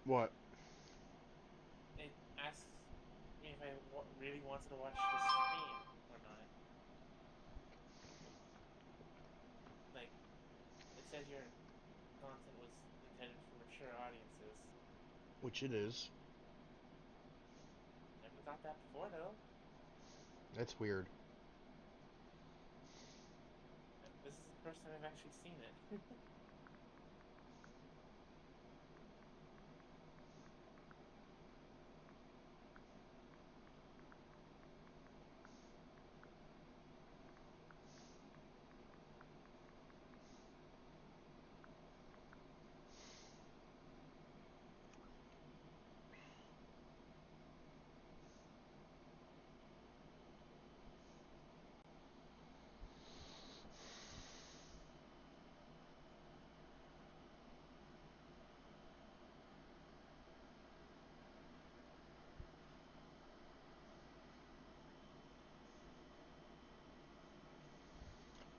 What? It asks me if I really wanted to watch the stream or not. Like, it says your content was intended for mature audiences. Which it is. Never got that before, though. That's weird. This is the first time I've actually seen it.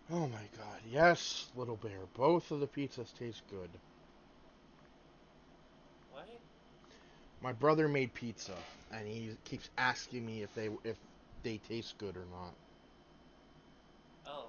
Oh my god. Yes, little bear. Both of the pizzas taste good. What? My brother made pizza, and he keeps asking me if they taste good or not. Oh.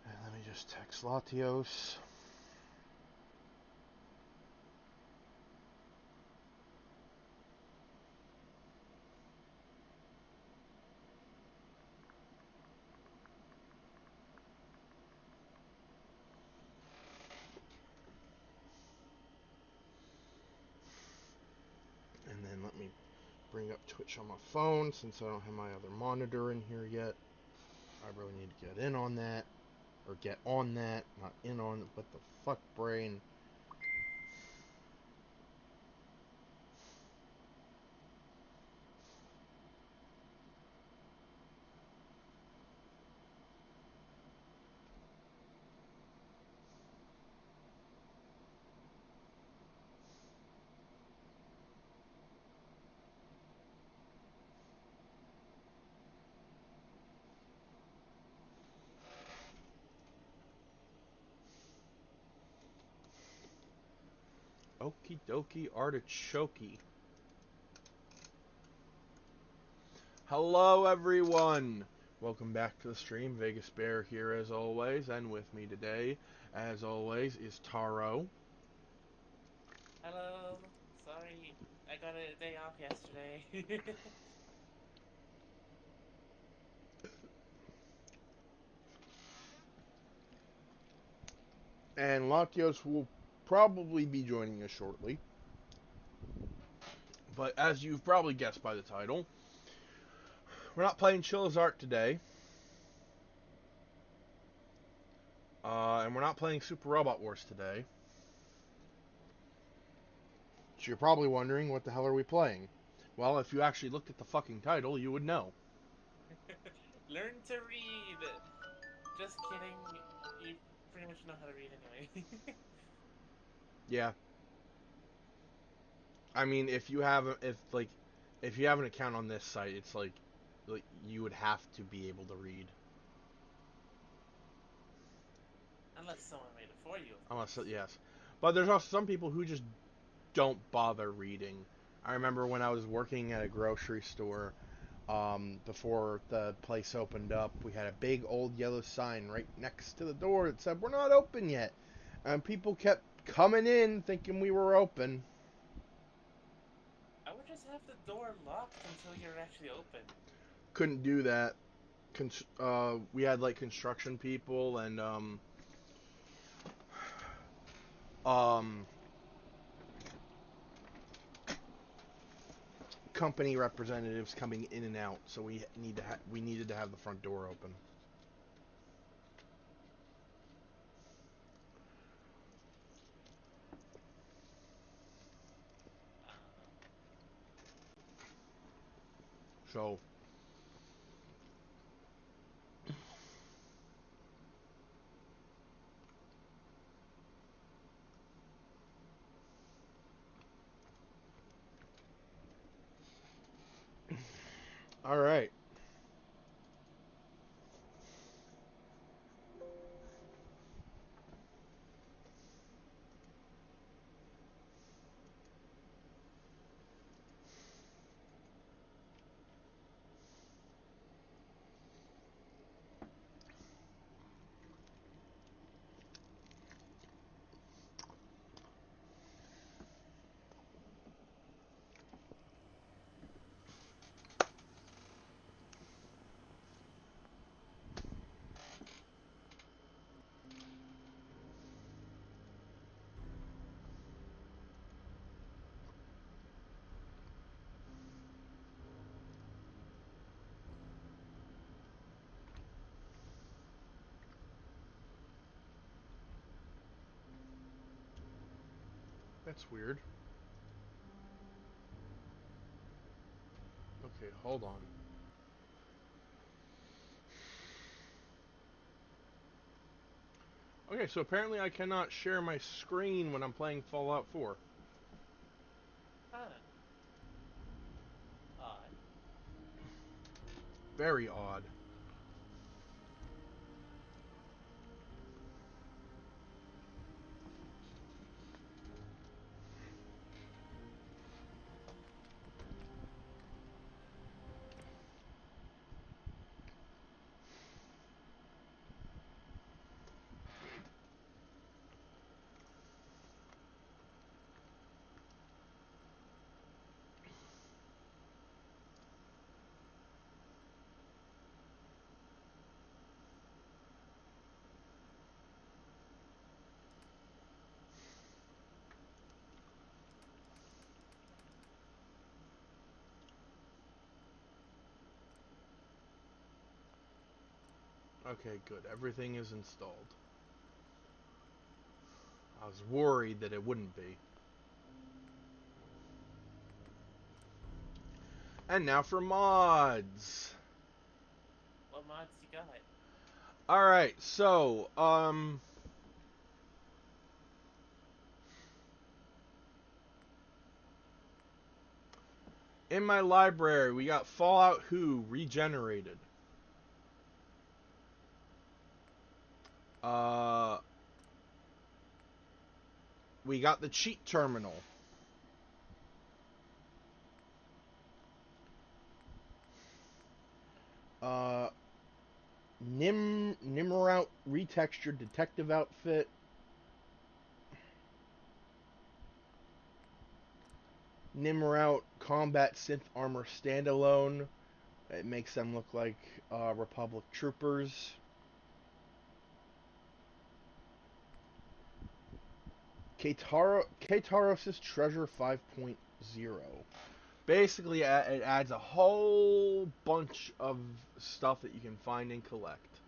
And let me just text Latios. And then let me bring up Twitch on my phone since I don't have my other monitor in here yet. I really need to get in on that. Or get on that. Not in on it. What the fuck, brain? Okie dokie artichoke. Hello, everyone. Welcome back to the stream. Vegas Bear here as always, and with me today, as always, is Taro. Hello. Sorry, I got a day off yesterday. And Latios will probably be joining us shortly. But as you've probably guessed by the title, we're not playing Chilla's Art today. And we're not playing Super Robot Wars today. So you're probably wondering, what the hell are we playing? Well, if you actually looked at the fucking title, you would know. Learn to read. Just kidding. You pretty much know how to read anyway. Yeah. I mean, if you have an account on this site, it's like you would have to be able to read. Unless someone made it for you, of Unless, course. yes. But there's also some people who just don't bother reading. I remember when I was working at a grocery store, before the place opened up, we had a big old yellow sign right next to the door that said, "We're not open yet." And people kept coming in thinking we were open. I would just have the door locked until you're actually open. Couldn't do that. We had like construction people and um, company representatives coming in and out, so we needed to have the front door open. Uh, So, all right. That's weird. Okay, hold on. Okay, so apparently I cannot share my screen when I'm playing Fallout 4. huh. Odd. Very odd. Okay, good. Everything is installed. I was worried that it wouldn't be. And now for mods. What mods you got? Alright, so, in my library, we got Fallout Who regenerated. Uh, we got the cheat terminal. Uh, Nimrout retextured detective outfit. Nimrout combat synth armor standalone. It makes them look like Republic troopers. Kataros' Treasure 5.0. Basically, it adds a whole bunch of stuff that you can find and collect.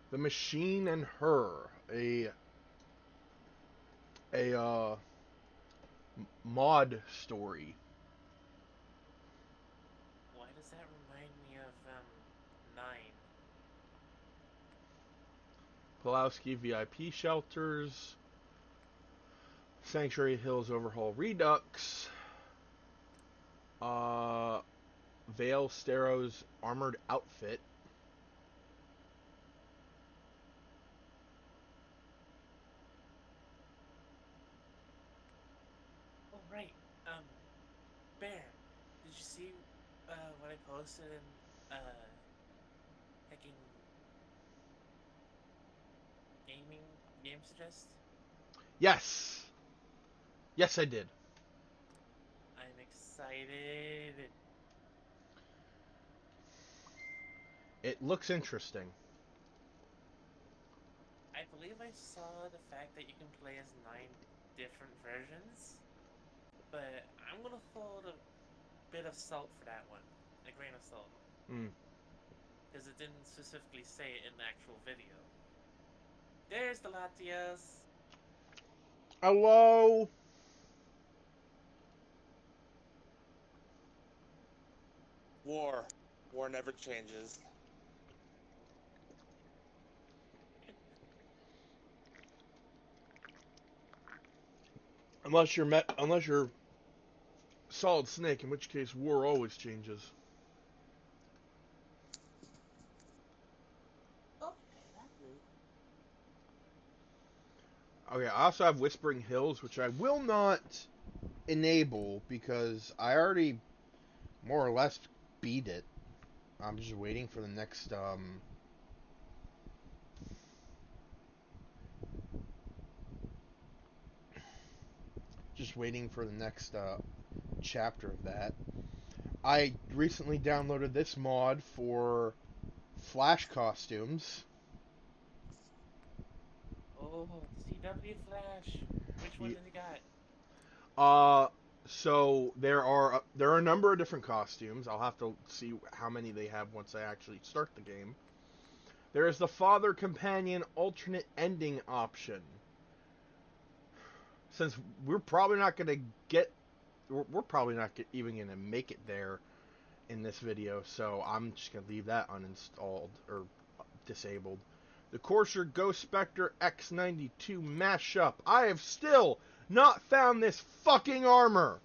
Huh. The Machine and Her, a mod story. Why does that remind me of 9? Pulowski VIP Shelters, Sanctuary Hills Overhaul Redux, Vale Stero's Armored Outfit. Oh right. Bear, did you see what I posted in hacking gaming game suggest? Yes! Yes, I did. I'm excited. It looks interesting. I believe I saw the fact that you can play as 9 different versions, but I'm gonna hold a bit of salt for that one, a grain of salt, Mm. because it didn't specifically say it in the actual video. There's the Latias. Hello? War. War never changes. Unless you're Solid Snake, in which case war always changes. Okay, that move. Okay, I also have Whispering Hills, which I will not enable because I already more or less beat it. I'm just waiting for the next chapter of that. I recently downloaded this mod for Flash costumes. Oh, CW Flash. Which one Ye- did you got? Uh, so there are a number of different costumes. I'll have to see how many they have once I actually start the game. There is the father companion alternate ending option. Since we're probably not gonna get, we're probably not even gonna make it there in this video, so I'm just gonna leave that uninstalled or disabled. The Corsair Ghost Spectre X92 mashup. I have still not found this fucking armor.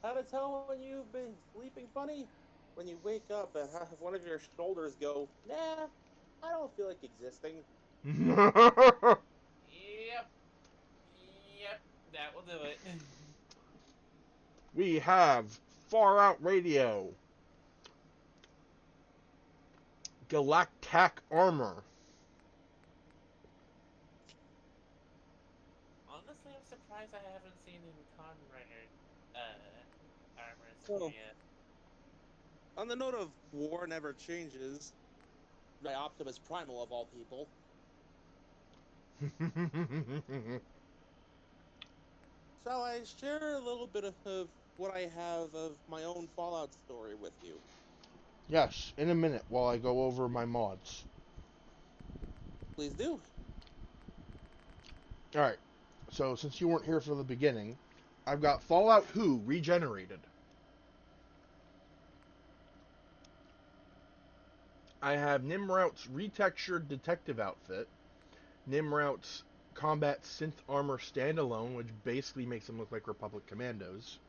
How to tell when you've been sleeping funny? When you wake up and have one of your shoulders go, nah, I don't feel like existing. Yep. Yep. That will do it. We have Far Out Radio, Galactac Armor, Honestly, I'm surprised I haven't seen any Kamen Rider armors in So, here yet. on the note of war never changes, by Optimus Primal of all people, shall I share a little bit of what I have of my own Fallout story with you? Yes, in a minute while I go over my mods. Please do. Alright, so since you weren't here for the beginning, I've got Fallout Who Regenerated. I have Nimrout's retextured detective outfit, Nimrout's combat synth armor standalone, which basically makes them look like Republic Commandos.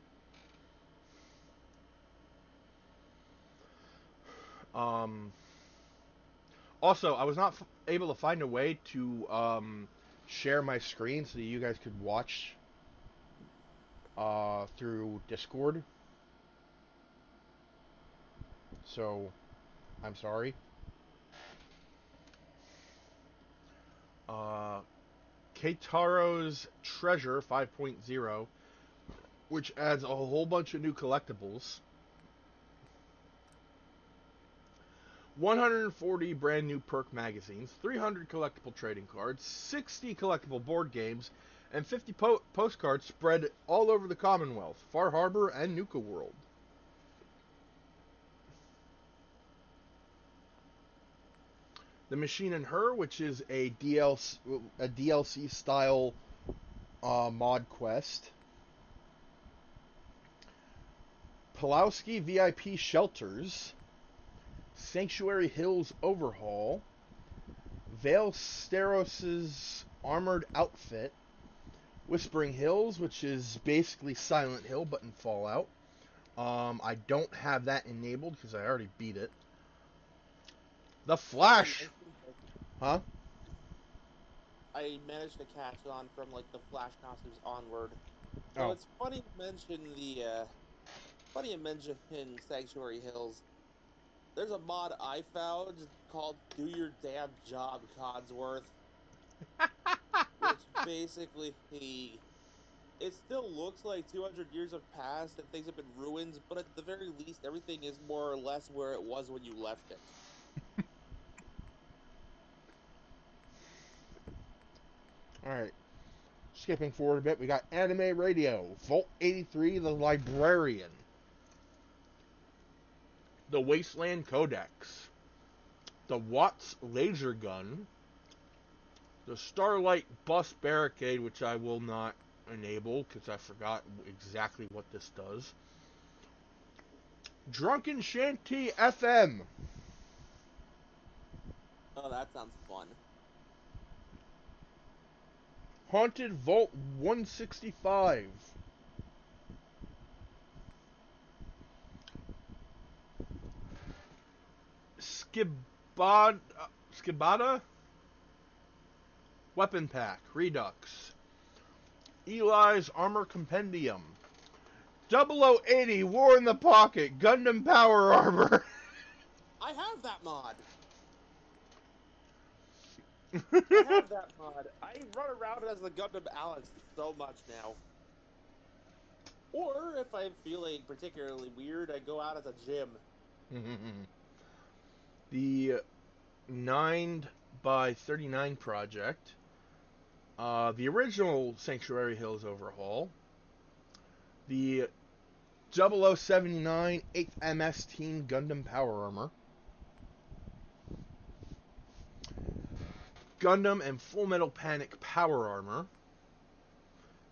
Um, Also, I was not able to find a way to share my screen so that you guys could watch through Discord. So, I'm sorry. Uh, Keitaro's Treasure 5.0, which adds a whole bunch of new collectibles. 140 brand new perk magazines, 300 collectible trading cards, 60 collectible board games, and 50 postcards spread all over the Commonwealth, Far Harbor, and Nuka World. The Machine and Her, which is a DLC style mod quest. Pulowski VIP Shelters, Sanctuary Hills Overhaul, Vale Steros' Armored Outfit, Whispering Hills, which is basically Silent Hill but in Fallout. I don't have that enabled because I already beat it. The Flash. Huh? I managed to catch on from like the Flash costumes onward. So Oh. it's funny you mention Sanctuary Hills. There's a mod I found called "Do Your Damn Job, Codsworth," which basically it still looks like 200 years have passed and things have been ruined, but at the very least, everything is more or less where it was when you left it. Alright. Skipping forward a bit, we got Anime Radio, Vault 83, The Librarian, The Wasteland Codex, The Watts Laser Gun, the Starlight Bus Barricade, which I will not enable because I forgot exactly what this does, Drunken Shanty FM, Oh, that sounds fun. Haunted Vault 165, Skibada Weapon Pack Redux, Eli's Armor Compendium, 0080 War in the Pocket Gundam Power Armor. I have that mod. I have that mod. I run around as the Gundam Alex so much now. Or if I'm feeling particularly weird, I go out as a gym. The 9x39 project, the original Sanctuary Hills overhaul, the 0079 8th MS Team Gundam Power Armor, Gundam and Full Metal Panic Power Armor,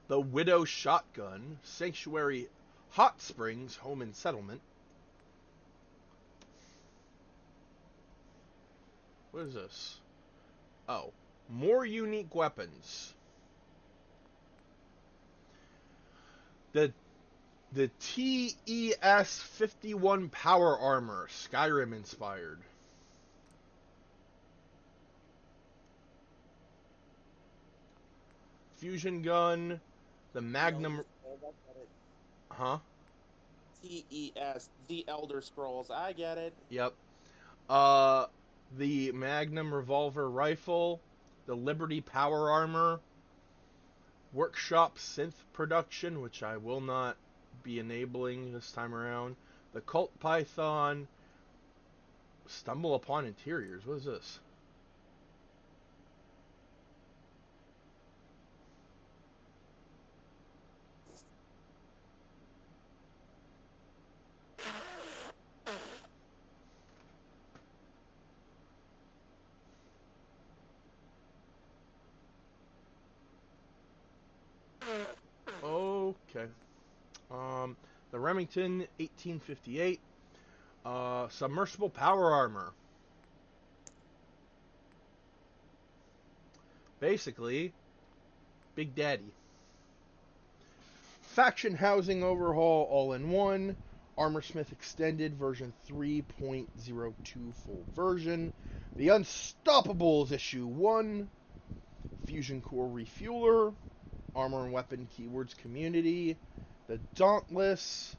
the Widow Shotgun, Sanctuary Hot Springs Home and Settlement. What is this? Oh, more unique weapons. The TES-51 Power Armor, Skyrim inspired. Fusion Gun, the Magnum... Huh? TES, The Elder Scrolls, I get it. Yep. The Magnum Revolver Rifle, the Liberty Power Armor, Workshop Synth Production, which I will not be enabling this time around, the Cult Python, Stumble Upon Interiors. What is this? Okay. The Remington 1858, Submersible Power Armor. Basically, Big Daddy. Faction Housing Overhaul All-in-One, Armorsmith Extended version 3.02 full version, The Unstoppables Issue 1, Fusion Core Refueler, Armor and Weapon Keywords Community, The Dauntless,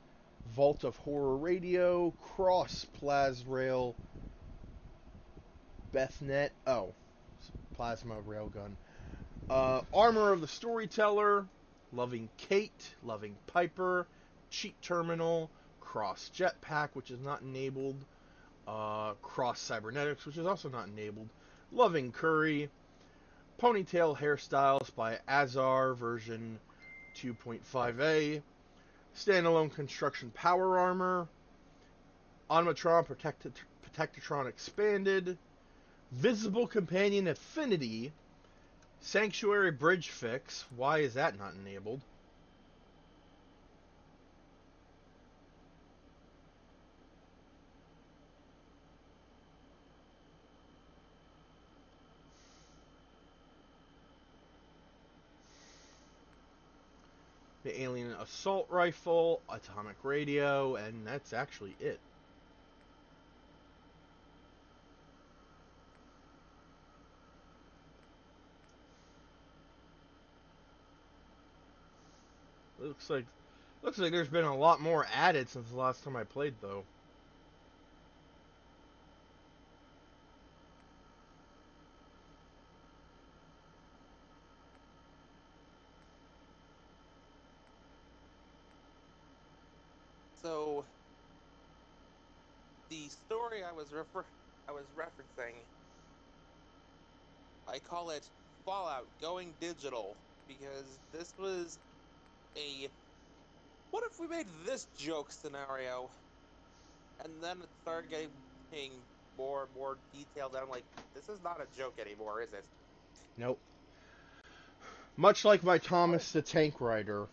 Vault of Horror Radio, Cross Plasrail, Bethnet, Plasma Railgun, Armor of the Storyteller, Loving Kate, Loving Piper, Cheat Terminal, Cross Jetpack, which is not enabled, Cross Cybernetics, which is also not enabled, Loving Curry, Ponytail hairstyles by Azar version 2.5a. Standalone construction power armor. Automatron Protectatron expanded. Visible companion affinity. Sanctuary bridge fix. Why is that not enabled? The alien assault rifle, atomic radio, and that's actually it. Looks like there's been a lot more added since the last time I played, though. So, the story I was referencing, I call it Fallout Going Digital, because this was a what if we made this joke scenario, and then it started getting more and more detailed, and I'm like, this is not a joke anymore, is it? Nope. Much like my Thomas the Tank Rider.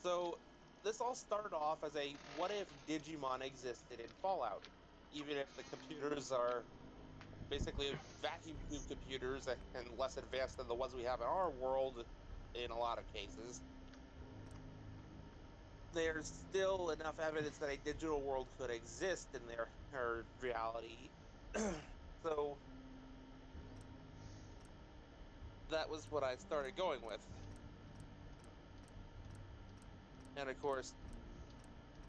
So, this all started off as a what if Digimon existed in Fallout, even if the computers are basically vacuum tube computers and less advanced than the ones we have in our world in a lot of cases. There's still enough evidence that a digital world could exist in their reality. So that was what I started going with. And of course,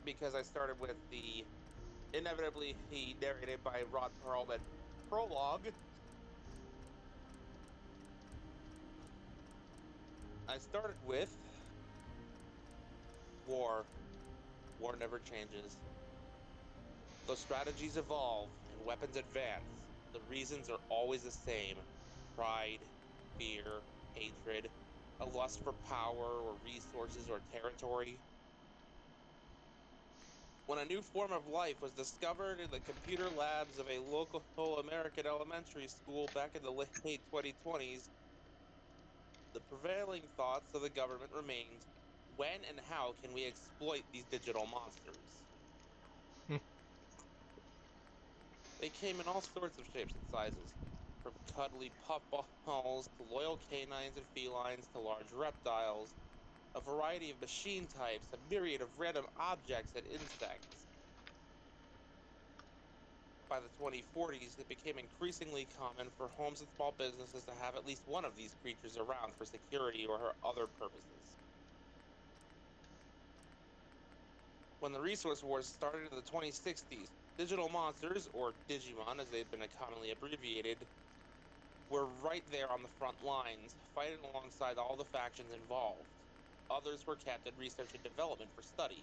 because I started with the inevitably he narrated by Rod Perlman prologue, I started with war. War never changes. Though strategies evolve and weapons advance, the reasons are always the same. Pride, fear, hatred, a lust for power or resources or territory. When a new form of life was discovered in the computer labs of a local American elementary school back in the late 2020s, the prevailing thoughts of the government remained, when and how can we exploit these digital monsters? They came in all sorts of shapes and sizes, from cuddly puffballs to loyal canines and felines to large reptiles, a variety of machine types, a myriad of random objects and insects. By the 2040s, it became increasingly common for homes and small businesses to have at least one of these creatures around for security or other purposes. When the resource wars started in the 2060s, digital monsters, or Digimon as they've been commonly abbreviated, were right there on the front lines, fighting alongside all the factions involved. Others were kept in research and development for study.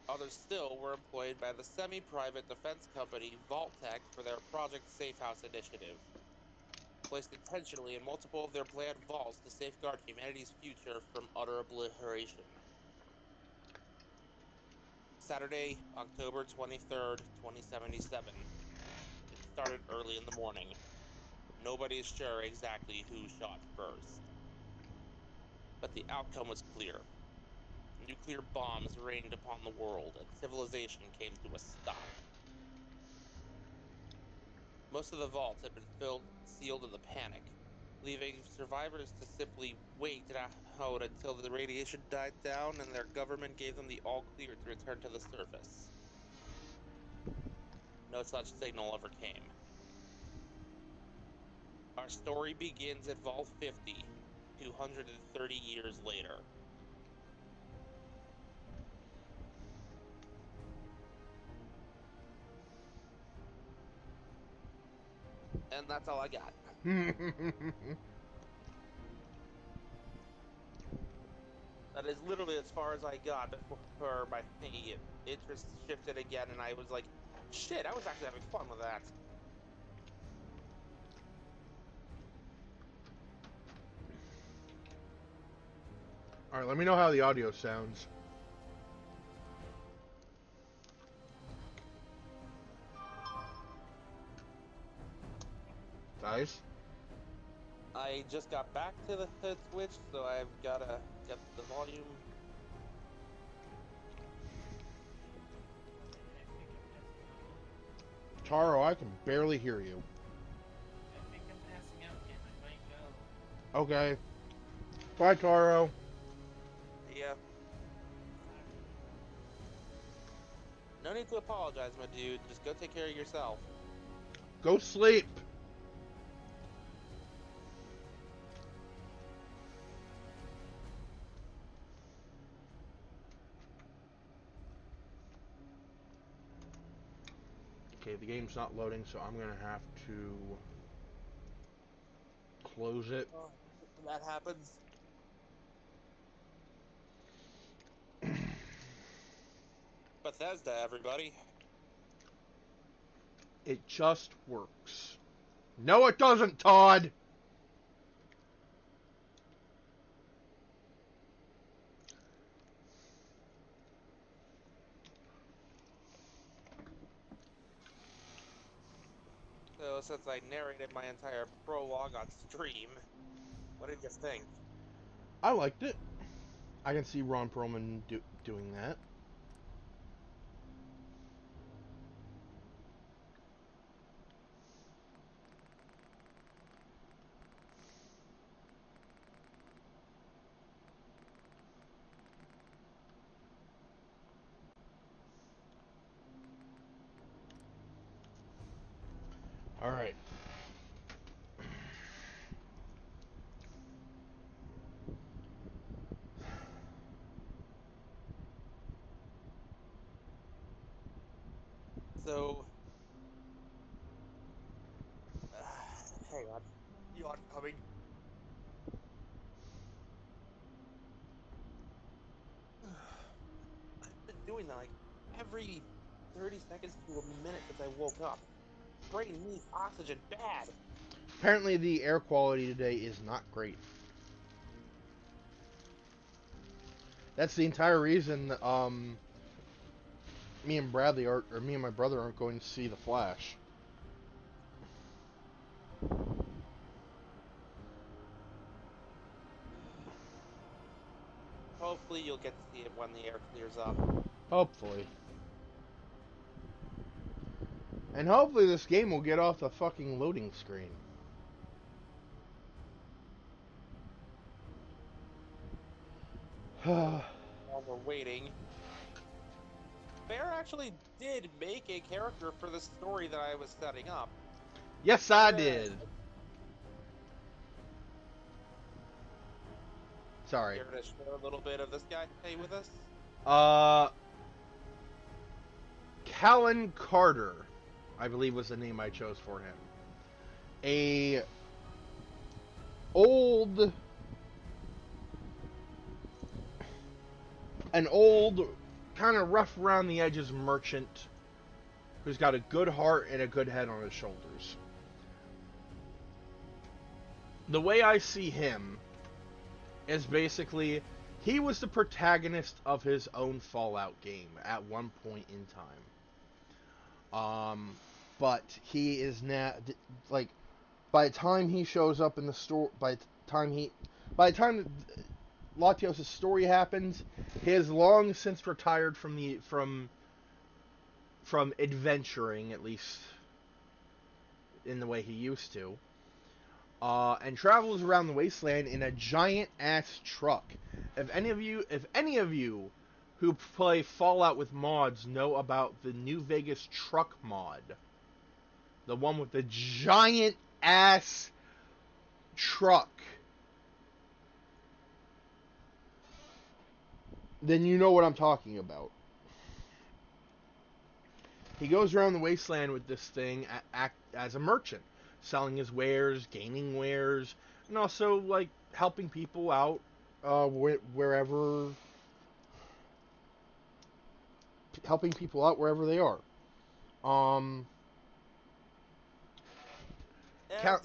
Others still were employed by the semi-private defense company Vault-Tec for their Project Safe House initiative, placed intentionally in multiple of their planned vaults to safeguard humanity's future from utter obliteration. Saturday, October 23rd, 2077. It started early in the morning. Nobody is sure exactly who shot first. But the outcome was clear. Nuclear bombs rained upon the world, and civilization came to a stop. Most of the vaults had been sealed in the panic, leaving survivors to simply wait it out until the radiation died down and their government gave them the all-clear to return to the surface. No such signal ever came. Our story begins at Vault 50, 230 years later. And that's all I got. That is literally as far as I got before my interest shifted again, and I was like, shit, I was actually having fun with that. Alright, let me know how the audio sounds. Guys? I just got back to the Switch, so I've gotta get the volume. Taro, I can barely hear you. I think I'm passing out again. I might go. Okay. Bye, Taro. Yeah. No need to apologize, my dude. Just go take care of yourself. Go sleep. Okay, the game's not loading, so I'm gonna have to close it. Oh, that happens. Bethesda, everybody. It just works. No, it doesn't, Todd! So, since I narrated my entire prologue on stream, what did you think? I liked it. I can see Ron Perlman doing that. Alright. So, hang on. Yawn coming. I've been doing that like every 30 seconds to a minute since I woke up. Brain needs oxygen bad. Apparently the air quality today is not great. That's the entire reason me and Bradley are, or me and my brother aren't going to see The Flash. Hopefully you'll get to see it when the air clears up. Hopefully. And hopefully this game will get off the fucking loading screen. While we're waiting, Bear actually did make a character for the story that I was setting up. Yes, I did. Sorry. Care to share a little bit of this guy today with us? Callan Carter, I believe was the name I chose for him. An old, kind of rough around the edges merchant who's got a good heart and a good head on his shoulders. The way I see him is basically he was the protagonist of his own Fallout game at one point in time. But he is now like by the time he shows up in the store, by the time Latios' story happens, he has long since retired from adventuring, at least in the way he used to. And travels around the wasteland in a giant ass truck. If any of you who play Fallout with mods know about the New Vegas truck mod, the one with the giant ass truck, then you know what I'm talking about. He goes around the wasteland with this thing as a merchant, selling his wares, gaining wares, and also like helping people out wherever they are. And Count.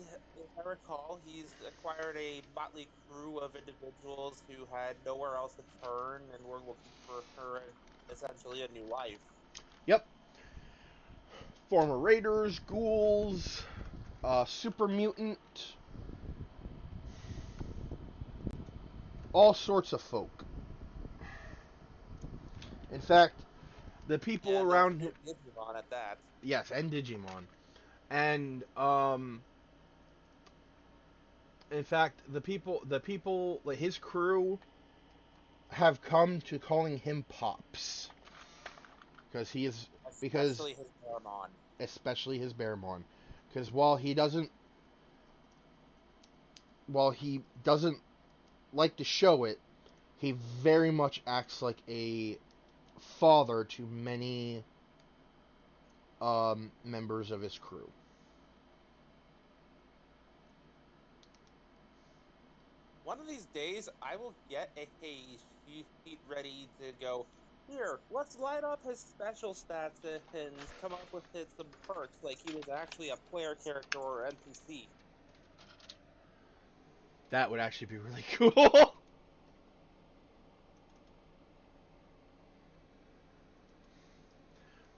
if I recall, he's acquired a motley crew of individuals who had nowhere else to turn and were looking for her essentially a new life. Yep. Former raiders, ghouls, super mutant, all sorts of folk. In fact, the people And around, no Digimon at that. yes, and Digimon, and in fact, like his crew, have come to calling him Pops because he is because Especially his Paramon. especially his Bearmon, because while he doesn't like to show it, he very much acts like a father to many members of his crew. One of these days, I will get a sheet ready to go. Here, let's light up his special stats and come up with some perks like he was actually a player character or NPC. That would actually be really cool.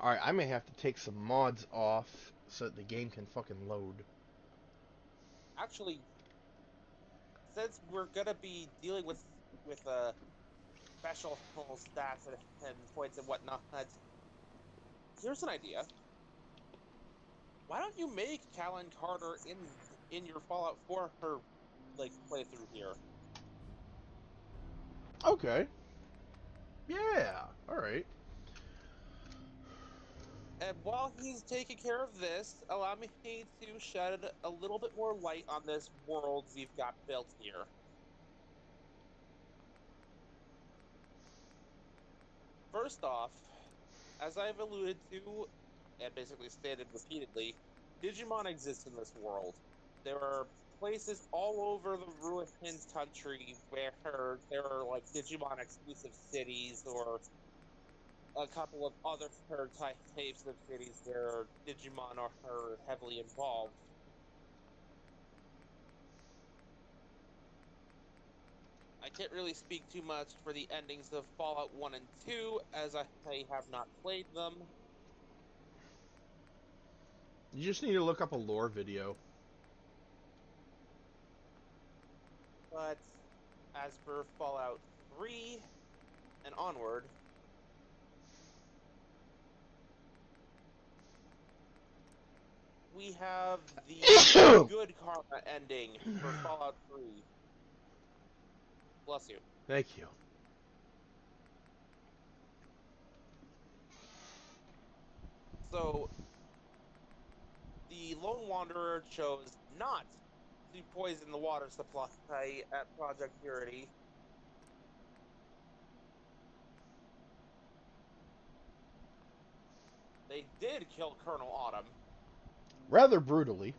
Alright, I may have to take some mods off so that the game can fucking load. Actually, since we're gonna be dealing with special stats and points and whatnot, here's an idea. Why don't you make Callan Carter in your Fallout 4 her like playthrough here? Okay. Yeah. Alright. And while he's taking care of this, allow me to shed a little bit more light on this world we've got built here. First off, as I've alluded to, and basically stated repeatedly, Digimon exists in this world. There are places all over the Ruined country where there are like Digimon exclusive cities or a couple of other types of cities where Digimon are heavily involved. I can't really speak too much for the endings of Fallout 1 and 2, as I have not played them. You just need to look up a lore video. But as for Fallout 3 and onward, we have the good karma ending for Fallout 3. Bless you. Thank you. So, the Lone Wanderer chose not to poison the water supply at Project Purity. They did kill Colonel Autumn. Rather brutally.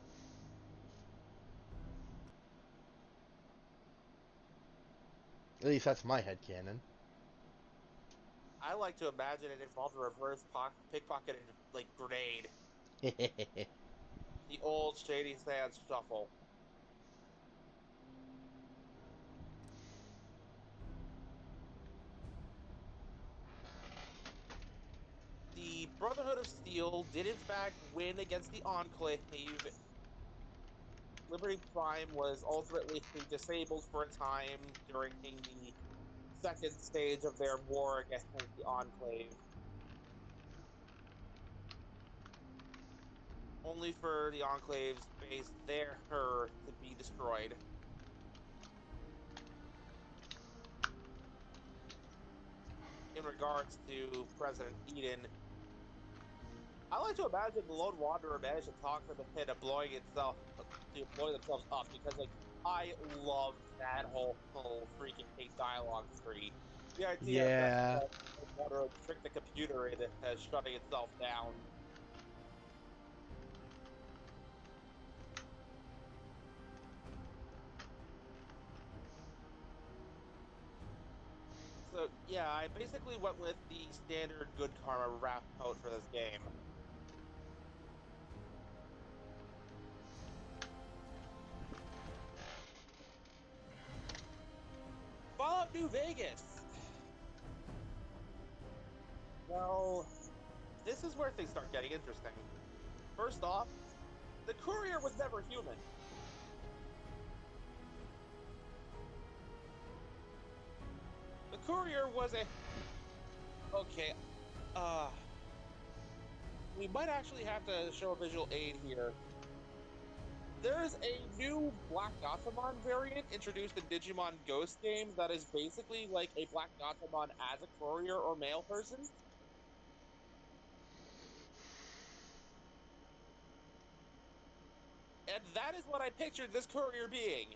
At least that's my headcanon. I like to imagine it involved a reverse pickpocketed like grenade. The old Shady Sands shuffle. The Brotherhood of Steel did in fact win against the Enclave. Liberty Prime was ultimately disabled for a time during the second stage of their war against the Enclave. Only for the Enclave's base there to be destroyed. In regards to President Eden, I like to imagine the Lone Wanderer managed to talk them into blowing themselves up because, like, I love that whole freaking dialogue tree. The idea that Yeah. the Lone Wanderer tricked the computer into shutting itself down. So yeah, I basically went with the standard good karma route for this game. Fallout New Vegas. Well, this is where things start getting interesting. First off, the courier was never human. The courier was a... Okay, we might actually have to show a visual aid here. There's a new Black Gothmon variant introduced in Digimon Ghost games that is basically like a Black Gothmon as a courier or mail person. And that is what I pictured this courier being.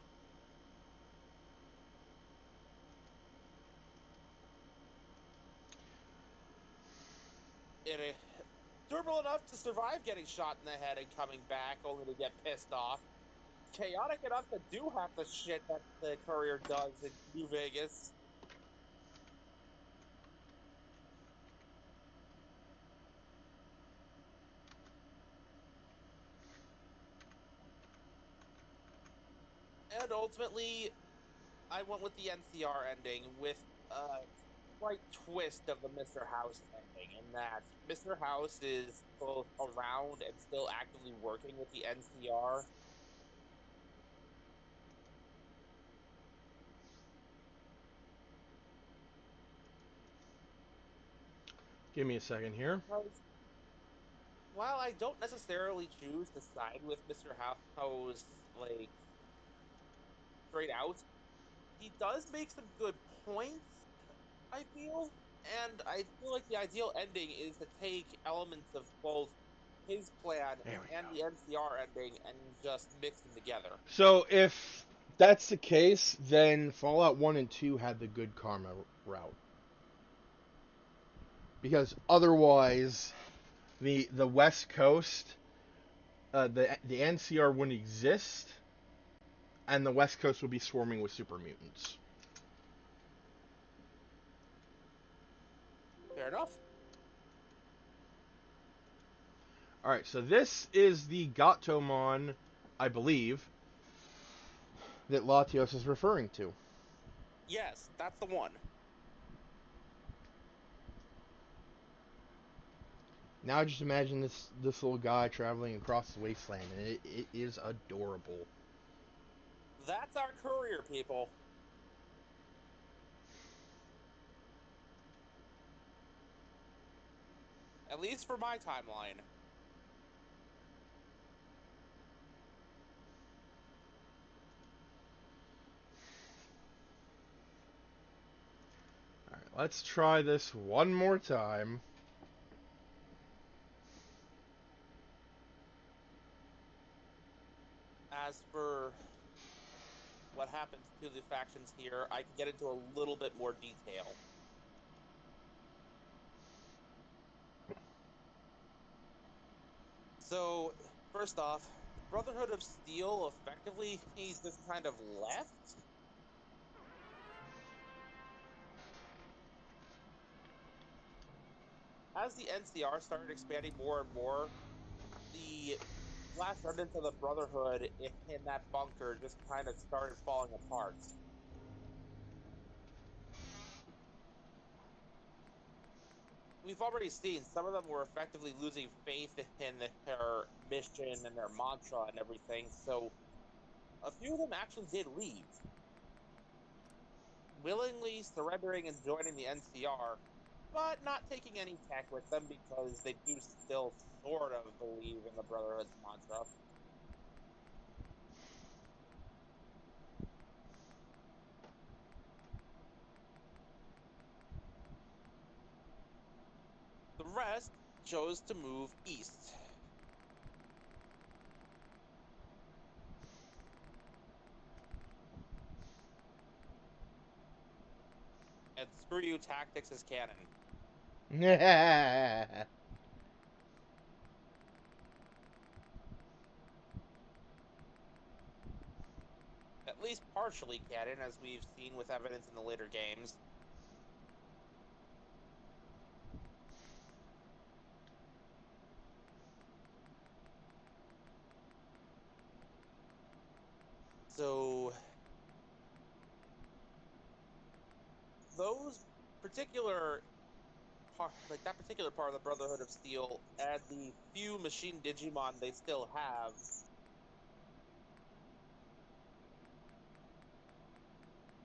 Durable enough to survive getting shot in the head and coming back only to get pissed off. Chaotic enough to do half the shit that the courier does in New Vegas. And ultimately, I went with the NCR ending with a slight twist of the Mr. House ending, in that Mr. House is both around and still actively working with the NCR. Give me a second here. While I don't necessarily choose to side with Mr. House, like, straight out, he does make some good points, I feel. And I feel like the ideal ending is to take elements of both his plan and the NCR ending and just mix them together. So if that's the case, then Fallout 1 and 2 had the good karma route. Because otherwise, the West Coast, the NCR wouldn't exist, and the West Coast would be swarming with super mutants. Fair enough. Alright, so this is the Gatomon, I believe, that Latios is referring to. Yes, that's the one. Now just imagine this little guy traveling across the wasteland, and it is adorable. That's our courier, people. At least for my timeline. Alright, let's try this one more time. As for what happens to the factions here, I can get into a little bit more detail. So, first off, Brotherhood of Steel, effectively, he's just kind of left. As the NCR started expanding more and more, the last remnants of the Brotherhood in that bunker just kind of started falling apart. We've already seen some of them were effectively losing faith in their mission and their mantra and everything, so a few of them actually did leave, willingly surrendering and joining the NCR, but not taking any tech with them because they do still sort of believe in the Brotherhood's mantra. The rest chose to move east. And screw you, tactics is canon. At least partially canon, as we've seen with evidence in the later games. So, particular part, like that particular part of the Brotherhood of Steel, and the few machine Digimon they still have,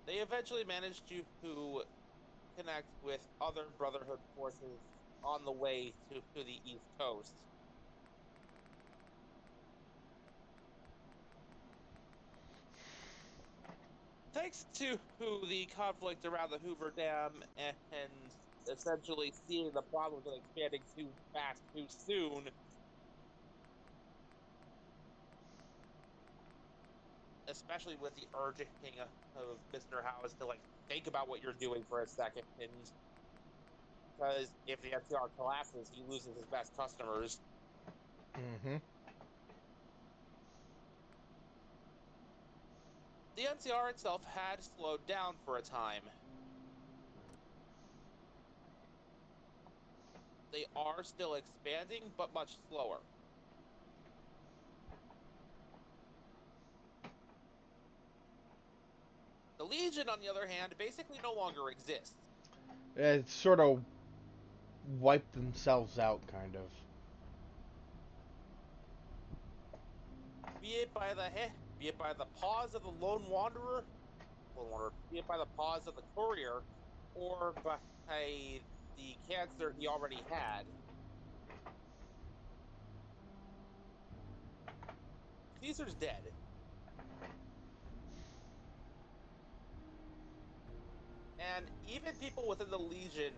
they eventually managed to connect with other Brotherhood forces on the way to the East Coast. Thanks to the conflict around the Hoover Dam and essentially seeing the problems of expanding too fast too soon, especially with the urging of Mr. House to think about what you're doing for a second, and because if the NCR collapses, he loses his best customers. Mm-hmm. The NCR itself had slowed down for a time. They are still expanding, but much slower. The Legion, on the other hand, basically no longer exists. It sort of wiped themselves out, kind of. Be it by the pause of the Wanderer, be it by the pause of the Courier, or by the cancer he already had. Caesar's dead. And even people within the Legion,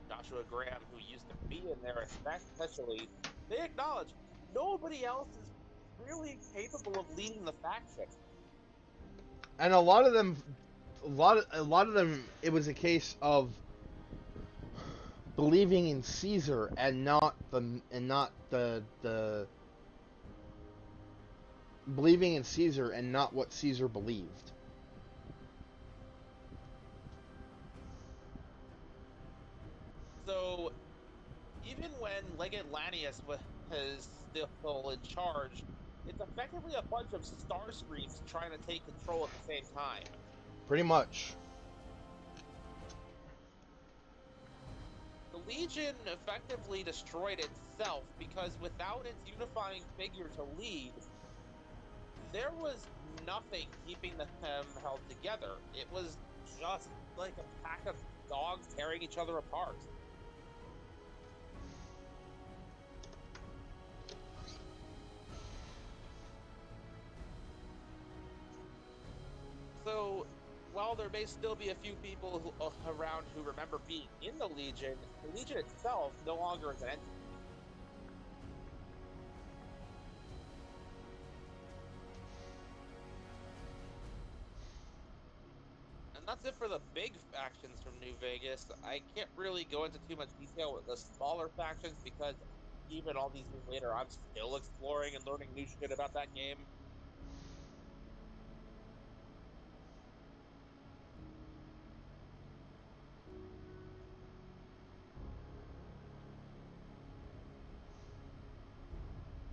Joshua Graham, who used to be in there especially, they acknowledge nobody else is really capable of leading the faction. And a lot of them, it was a case of believing in Caesar and not the believing in Caesar and not what Caesar believed. So, even when Legate Lanius was still in charge, it's effectively a bunch of Starscreams trying to take control at the same time. Pretty much. The Legion effectively destroyed itself because without its unifying figure to lead, there was nothing keeping them held together. It was just like a pack of dogs tearing each other apart. So, while there may still be a few people around who remember being in the Legion itself no longer is an entity. And that's it for the big factions from New Vegas. I can't really go into too much detail with the smaller factions because even all these years later, I'm still exploring and learning new shit about that game.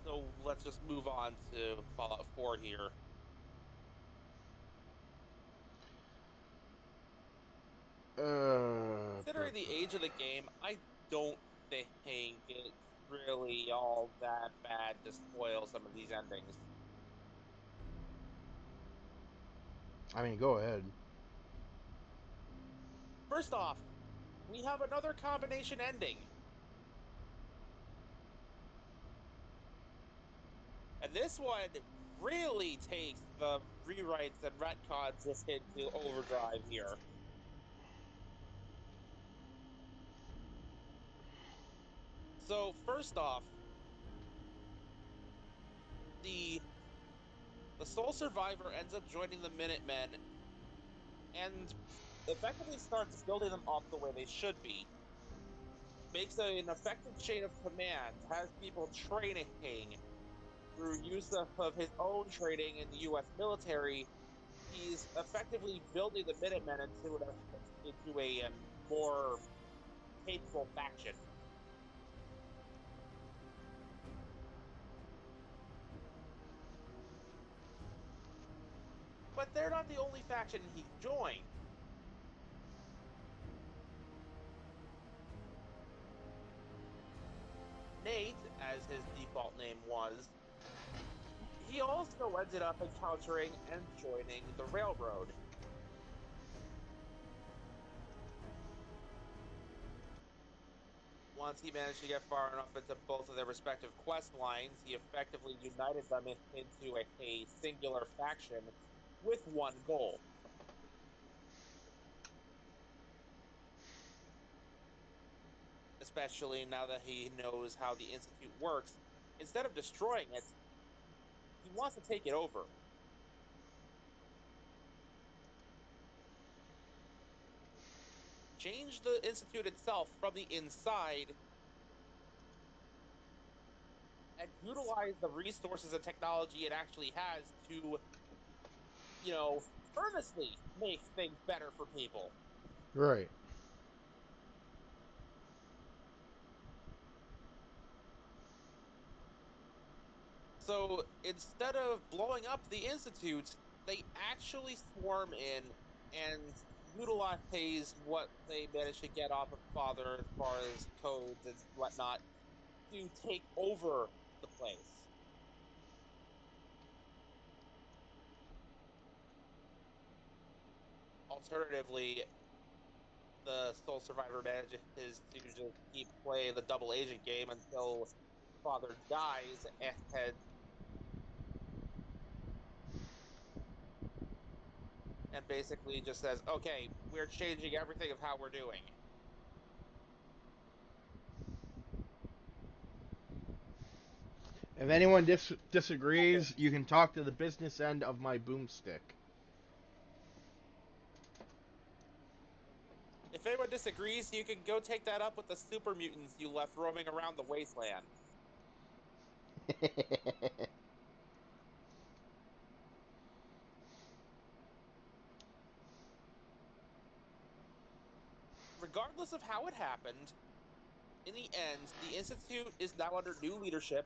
So let's just move on to Fallout 4 here. Considering the age of the game, I don't think it's really all that bad to spoil some of these endings. I mean, go ahead. First off, we have another combination ending. And this one really takes the rewrites and retcons into overdrive here. So, first off, the sole survivor ends up joining the Minutemen and effectively starts building them up the way they should be. Makes an effective chain of command, has people training through use of his own training in the U.S. military. He's effectively building the Minutemen into a more capable faction. But they're not the only faction he joined. as his default name was, he also ended up encountering and joining the Railroad. Once he managed to get far enough into both of their respective quest lines, he effectively united them into a singular faction with one goal. Especially now that he knows how the Institute works, instead of destroying it, he wants to take it over. Change the Institute itself from the inside and utilize the resources and technology it actually has to, earnestly make things better for people. Right. So instead of blowing up the Institute, they actually swarm in and utilize what they managed to get off of Father as far as codes and whatnot to take over the place. Alternatively, the sole survivor manages to just keep playing the double agent game until Father dies and basically just says, okay, we're changing everything of how we're doing. If anyone disagrees, you can talk to the business end of my boomstick. If anyone disagrees, you can go take that up with the super mutants you left roaming around the wasteland. Regardless of how it happened, in the end, the Institute is now under new leadership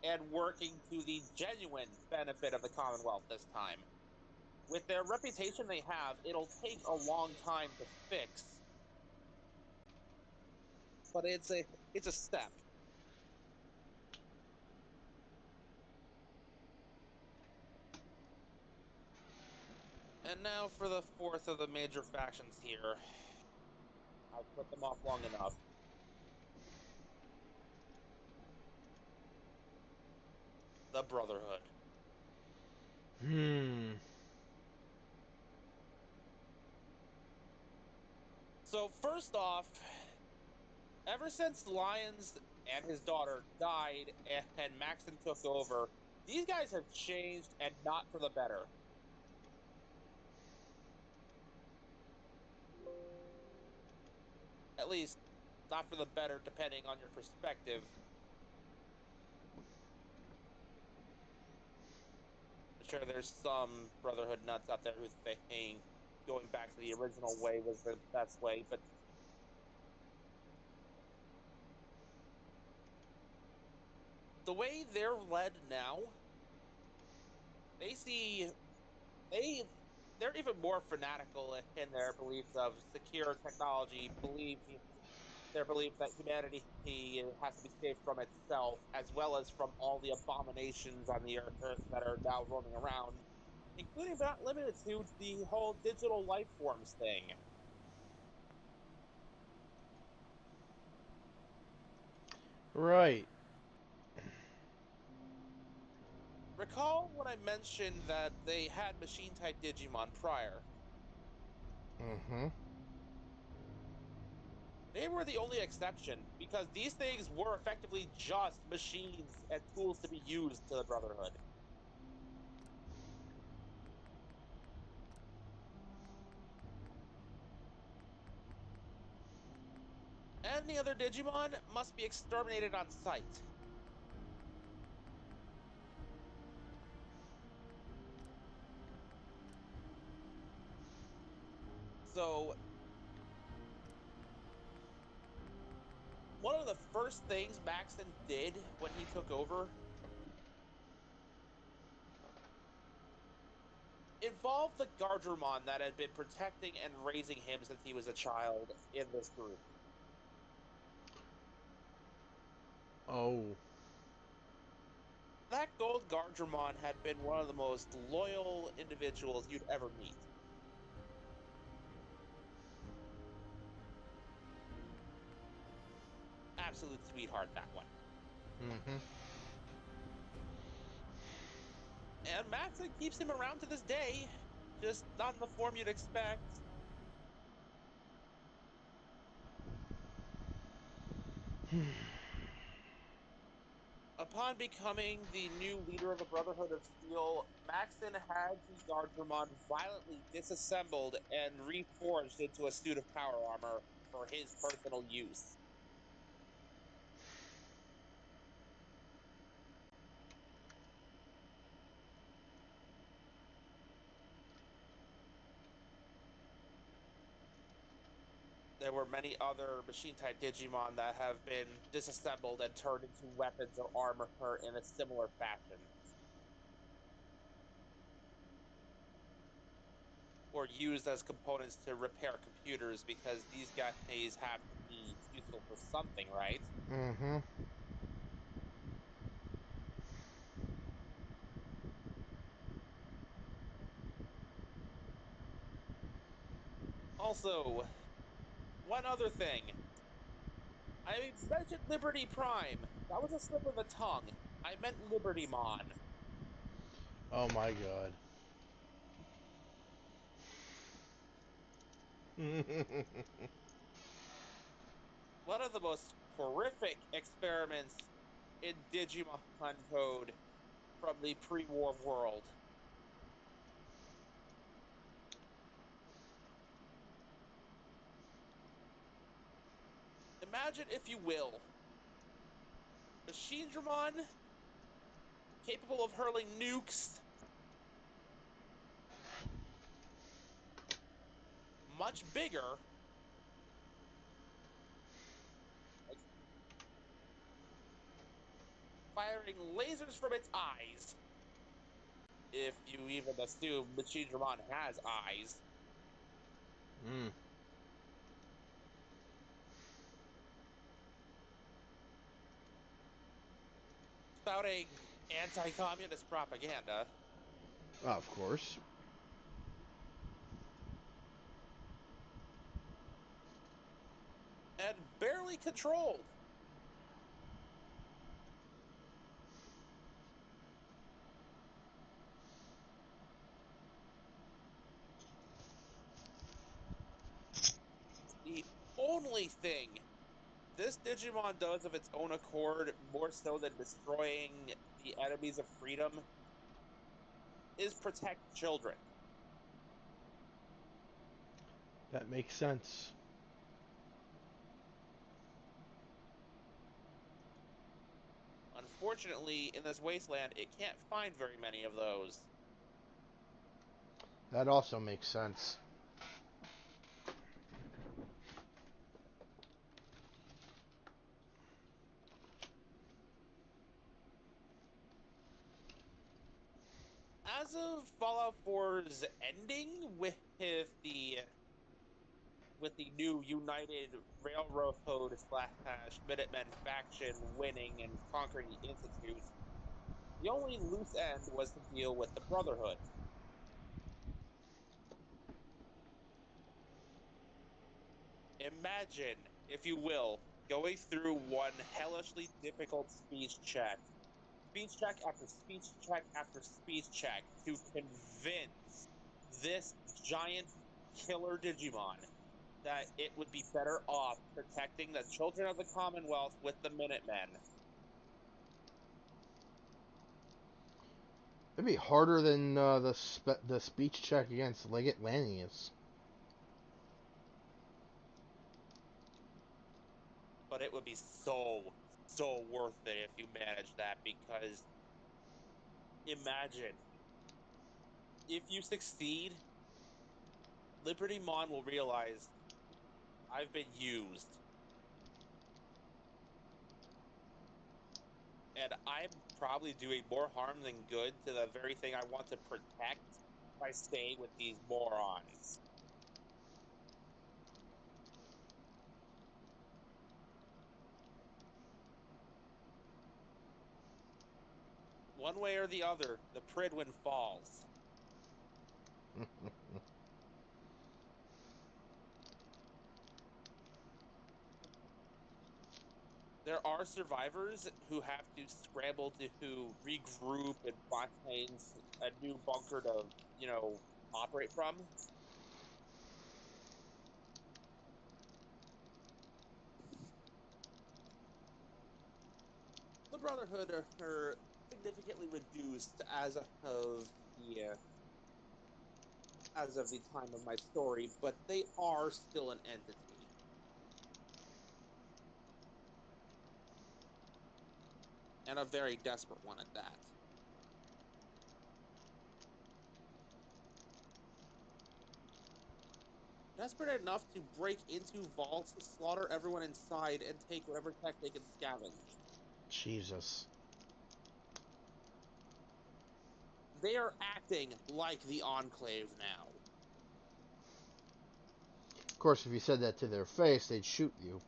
and working to the genuine benefit of the Commonwealth this time. With their reputation they have, it'll take a long time to fix. But it's a step. And now for the fourth of the major factions here. I've put them off long enough. The Brotherhood. So first off, ever since Lyons and his daughter died and Maxon took over, these guys have changed and not for the better. At least, not for the better, depending on your perspective. I'm sure there's some Brotherhood nuts out there who think going back to the original way was the best way, but the way they're led now, they're even more fanatical in their beliefs of secure technology, their belief that humanity has to be saved from itself, as well as from all the abominations on the Earth that are now roaming around, including but not limited to the whole digital life forms thing. Right. Recall when I mentioned that they had machine-type Digimon prior. Mm-hmm. They were the only exception, because these things were effectively just machines and tools to be used to the Brotherhood. Any other Digimon must be exterminated on sight. So, one of the first things Maxon did when he took over involved the Gardromon that had been protecting and raising him since he was a child in this group. Oh. that Gold Guardramon had been one of the most loyal individuals you'd ever meet. Absolute sweetheart, that one. Mm-hmm. And Matson keeps him around to this day, just not in the form you'd expect. Upon becoming the new leader of the Brotherhood of Steel, Maxton had the Guardramon violently disassembled and reforged into a suit of power armor for his personal use. There were many other machine-type Digimon that have been disassembled and turned into weapons or armor in a similar fashion. Or used as components to repair computers, because these guys have to be useful for something, right? Mm-hmm. Also, one other thing. I mentioned Liberty Prime. That was a slip of the tongue. I meant Libertymon. Oh my god. One of the most horrific experiments in Digimon code from the pre-war world. Imagine, if you will, Machinedramon capable of hurling nukes, much bigger, like firing lasers from its eyes, if you even assume Machinedramon has eyes. Mm. Spouting anti-communist propaganda. Of course. And barely controlled. The only thing this Digimon does of its own accord, more so than destroying the enemies of freedom, is protect children. That makes sense. Unfortunately, in this wasteland, it can't find very many of those. That also makes sense. As of Fallout 4's ending, with the new United Railroad / Minutemen faction winning and conquering the Institute, the only loose end was to deal with the Brotherhood. Imagine, if you will, going through one hellishly difficult speech check after speech check after speech check, to convince this giant killer Digimon that it would be better off protecting the children of the Commonwealth with the Minutemen. It'd be harder than the speech check against Legate Lanius. But it would be so worth it if you manage that, because imagine, if you succeed, Libertymon will realize, I've been used. And I'm probably doing more harm than good to the very thing I want to protect by staying with these morons. One way or the other, the Pridwin falls. There are survivors who have to scramble to regroup and find a new bunker to, operate from. The Brotherhood are significantly reduced as of the time of my story, but they are still an entity. And a very desperate one at that. Desperate enough to break into vaults, slaughter everyone inside, and take whatever tech they can scavenge. Jesus. They are acting like the Enclave now. Of course, if you said that to their face, they'd shoot you.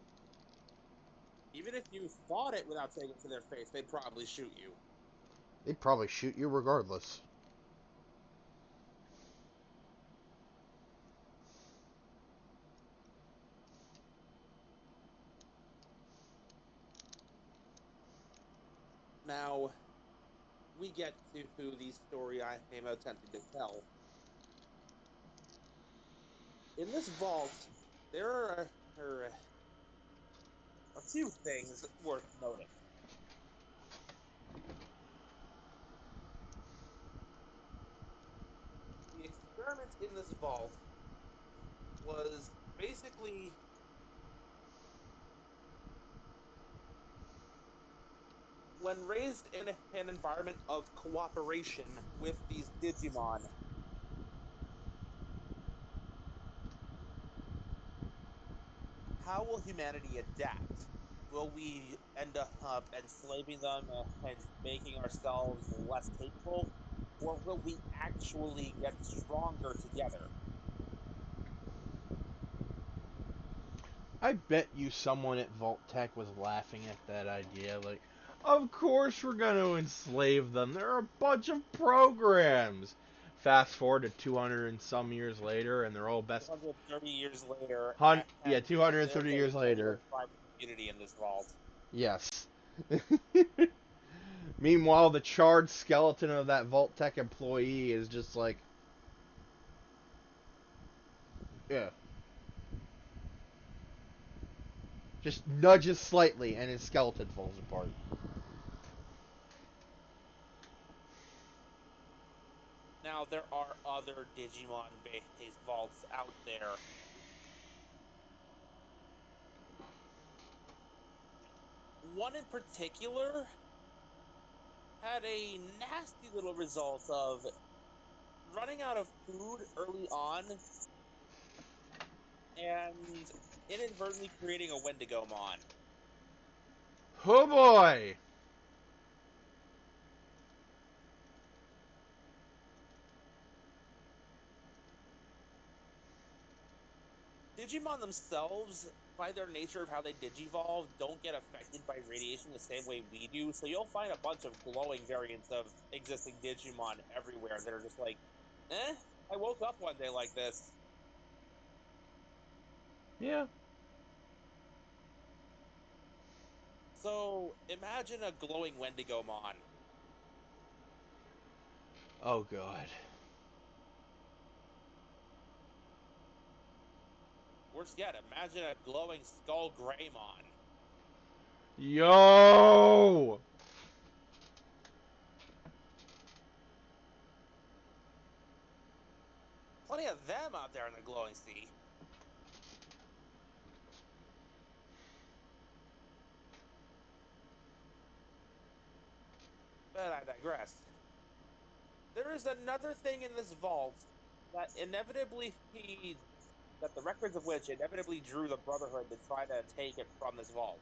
Even if you fought it without saying it to their face, they'd probably shoot you. They'd probably shoot you regardless. Now, we get to the story I am attempting to tell. In this vault, there are a few things worth noting. The experiment in this vault was basically when raised in an environment of cooperation with these Digimon. How will humanity adapt? Will we end up enslaving them and making ourselves less capable? Or will we actually get stronger together? I bet you someone at Vault Tech was laughing at that idea. Like, of course we're going to enslave them. There are a bunch of programs. Fast forward to 200 and some years later, and they're all best. 230 years later. Yeah, 230 there's years later. Private community in this vault. Yes. Meanwhile, the charred skeleton of that Vault Tech employee is just like, yeah. Just nudges slightly, and his skeleton falls apart. Now, there are other Digimon-based vaults out there. One in particular had a nasty little result of running out of food early on and inadvertently creating a Wendigomon. Oh boy! Digimon themselves, by their nature of how they digivolve, don't get affected by radiation the same way we do, so you'll find a bunch of glowing variants of existing Digimon everywhere that are just like, I woke up one day like this. Yeah. So, imagine a glowing Wendigomon. Oh god. Worse yet, imagine a glowing Skull Greymon. Yo! Plenty of them out there in the glowing sea. But I digress. There is another thing in this vault that the records of which inevitably drew the Brotherhood to try to take it from this vault.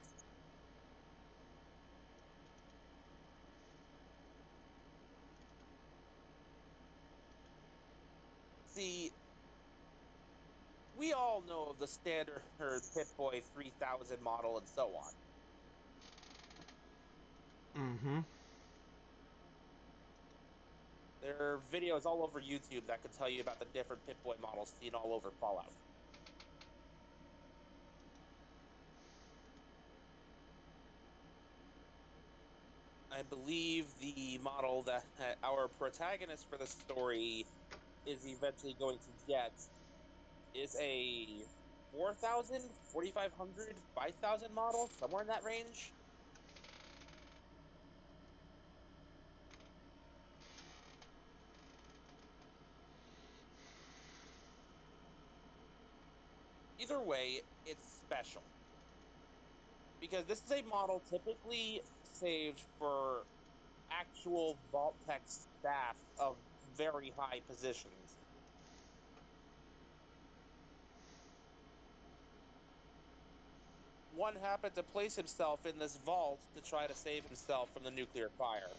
See, we all know of the standard Pip-Boy 3000 model and so on. Mm-hmm. There are videos all over YouTube that can tell you about the different Pip-Boy models seen all over Fallout. I believe the model that our protagonist for the story is eventually going to get is a 4,000, 4,500, 5,000 model, somewhere in that range. Either way, it's special. Because this is a model typically saved for actual Vault-Tec staff of very high positions. One happened to place himself in this vault to try to save himself from the nuclear fire.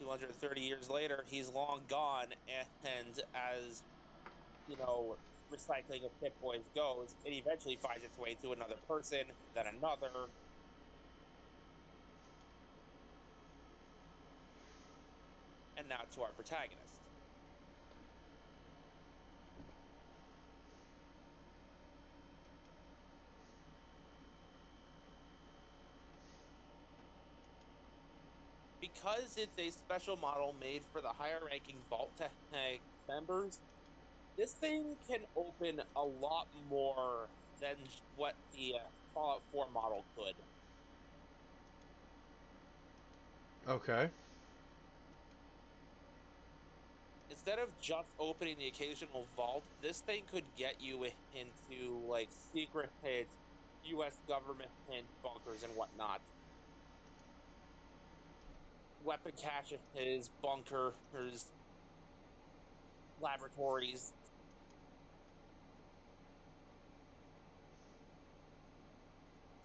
$230 later, he's long gone, and as you know, recycling of Pip-Boys goes, it eventually finds its way to another person, then another. And now to our protagonist. Because it's a special model made for the higher-ranking Vault-Tec members, this thing can open a lot more than what the Fallout 4 model could. Okay. Instead of just opening the occasional vault, this thing could get you into, like, secret U.S. government bunkers and whatnot. Weapon caches, bunkers, laboratories.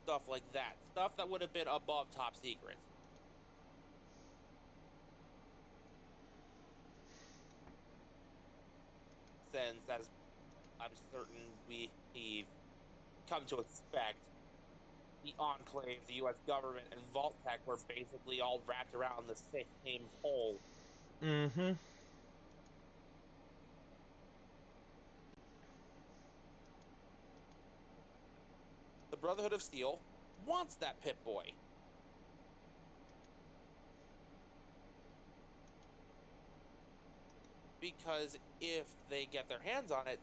Stuff like that. Stuff that would have been above top secret. Since, as I'm certain we've come to expect, the Enclave, the U.S. government, and Vault-Tec were basically all wrapped around the same pole. Mm-hmm. The Brotherhood of Steel wants that Pip-Boy. Because if they get their hands on it,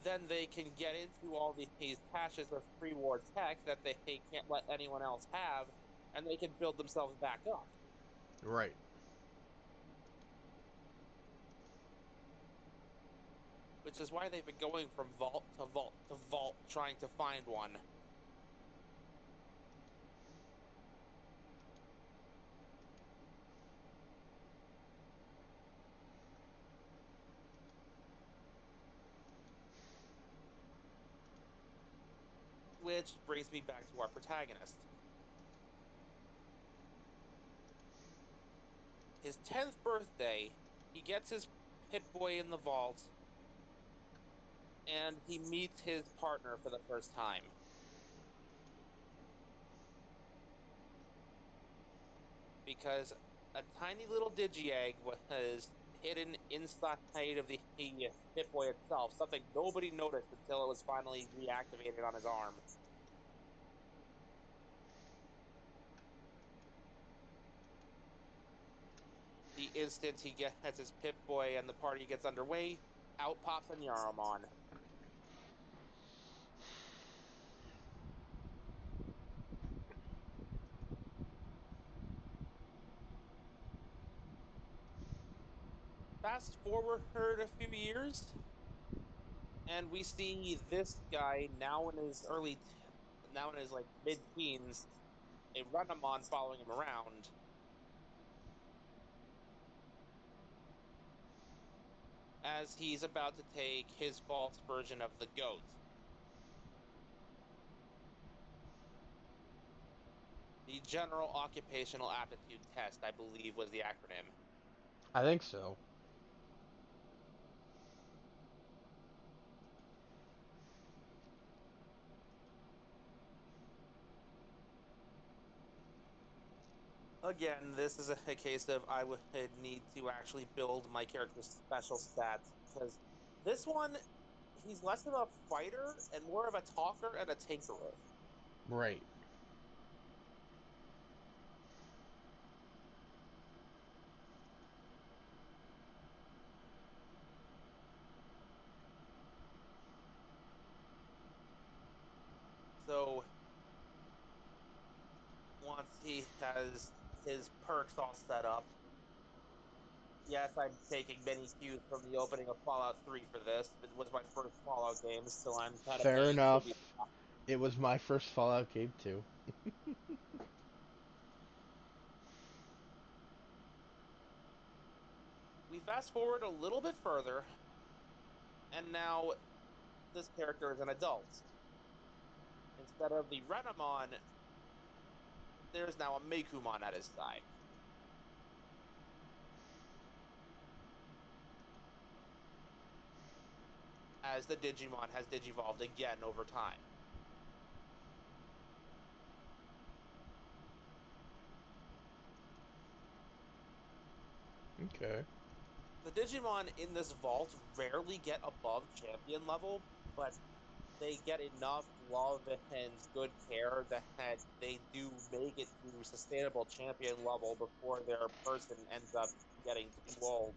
then they can get into all these caches of pre-war tech that they can't let anyone else have, and they can build themselves back up. Right. Which is why they've been going from vault to vault to vault, trying to find one. Which brings me back to our protagonist. His 10th birthday, he gets his Pip-Boy in the vault, and he meets his partner for the first time. Because a tiny little Digi-Egg was hidden inside of the Pip-Boy itself, something nobody noticed until it was finally reactivated on his arm. The instant he gets his Pip-Boy and the party gets underway, out pops a Yaramon. Fast forward a few years, and we see this guy now in his like mid-teens, a Renamon following him around. As he's about to take his false version of the goat. The General Occupational Aptitude Test, I believe, was the acronym. I think so. again, this is a case of I would need to actually build my character's special stats, because this one, he's less of a fighter and more of a talker and a tinkerer. Right. So once he has his perks all set up, yes, I'm taking many cues from the opening of Fallout 3 for this. It was my first Fallout game, so I'm kind of Fair paying enough. tribute. It was my first Fallout game too. We fast forward a little bit further, and now this character is an adult. Instead of the Renamon, there's now a Mekumon at his side. As the Digimon has digivolved again over time. Okay. The Digimon in this vault rarely get above champion level, but they get enough love and good care that they do make it to sustainable champion level before their person ends up getting too old.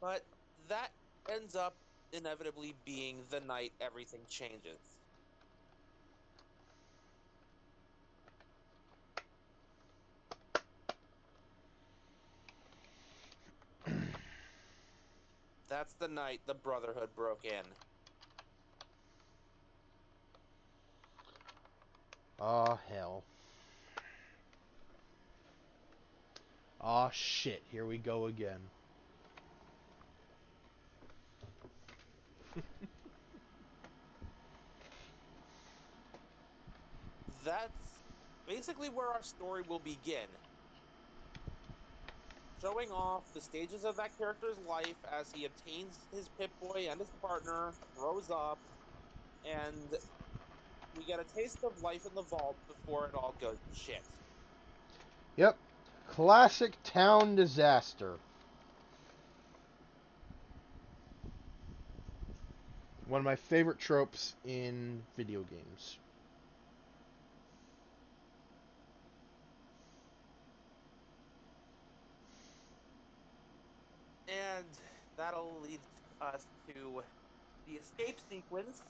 But that ends up inevitably being the night everything changes. That's the night the Brotherhood broke in. Oh, hell. Oh, shit. Here we go again. That's basically where our story will begin. Showing off the stages of that character's life as he obtains his Pip-Boy and his partner, grows up, and we get a taste of life in the vault before it all goes to shit. Yep. Classic town disaster. One of my favorite tropes in video games. And that'll lead us to the escape sequence,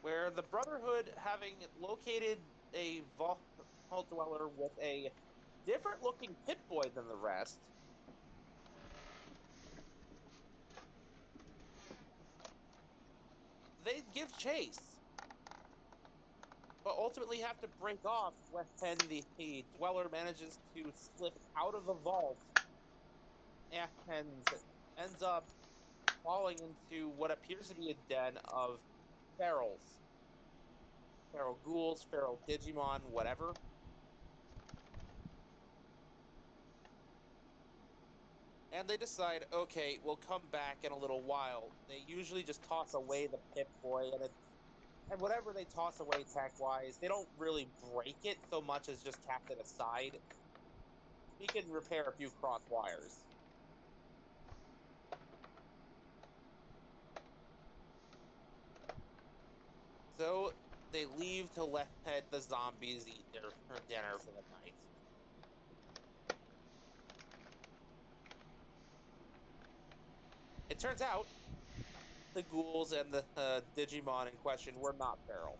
where the Brotherhood, having located a vault dweller with a different looking Pip-Boy than the rest, they give chase, but ultimately have to break off when the dweller manages to slip out of the vault and ends up falling into what appears to be a den of ferals. Feral ghouls, feral Digimon, whatever. And they decide, okay, we'll come back in a little while. They usually just toss away the Pip-Boy, and whatever they toss away tech-wise, they don't really break it so much as just cast it aside. He can repair a few cross wires. So they leave to let the zombies eat their dinner for the night. It turns out the ghouls and the Digimon in question were not feral.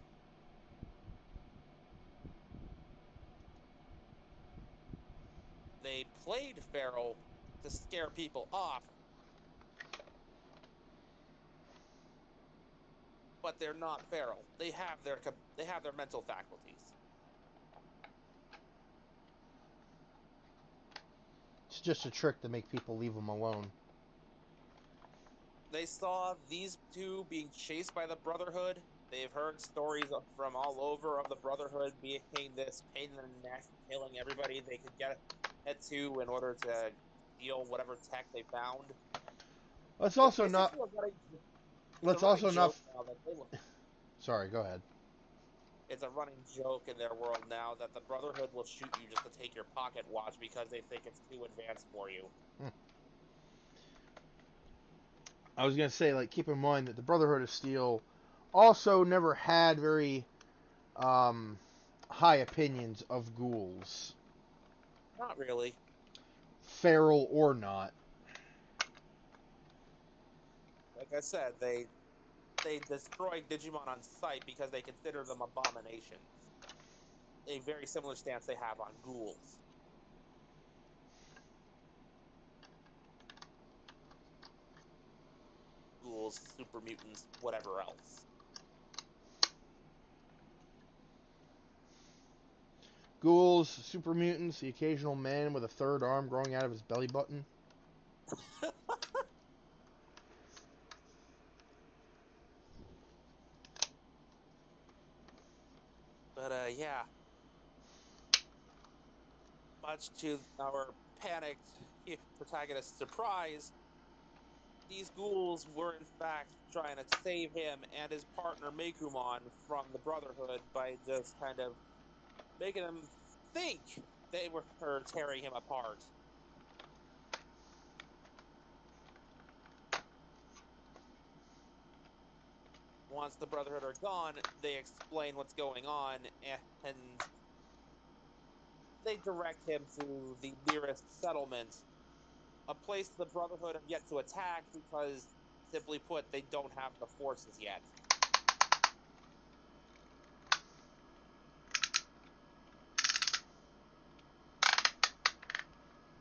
They played feral to scare people off, but they're not feral. They have their mental faculties. It's just a trick to make people leave them alone. They saw these two being chased by the Brotherhood. They've heard stories from all over of the Brotherhood being this pain in the neck, killing everybody they could get to in order to steal whatever tech they found. Let's It's also not. basically a running, it's a Let's running also not. joke now that they will, Sorry, go ahead. it's a running joke in their world now that the Brotherhood will shoot you just to take your pocket watch because they think it's too advanced for you. I was gonna say, like, keep in mind that the Brotherhood of Steel also never had very high opinions of ghouls, Not really. feral or not. Like I said, they destroyed Digimon on sight because they consider them abominations. A very similar stance they have on ghouls. Ghouls, super mutants, whatever else. Ghouls, super mutants, the occasional man with a third arm growing out of his belly button. But yeah, much to our panicked protagonist's surprise, these ghouls were in fact trying to save him and his partner Mekumon from the Brotherhood by just kind of making them think they were tearing him apart. Once the Brotherhood are gone, they explain what's going on, and they direct him to the nearest settlement, a place the Brotherhood have yet to attack because, simply put, they don't have the forces yet.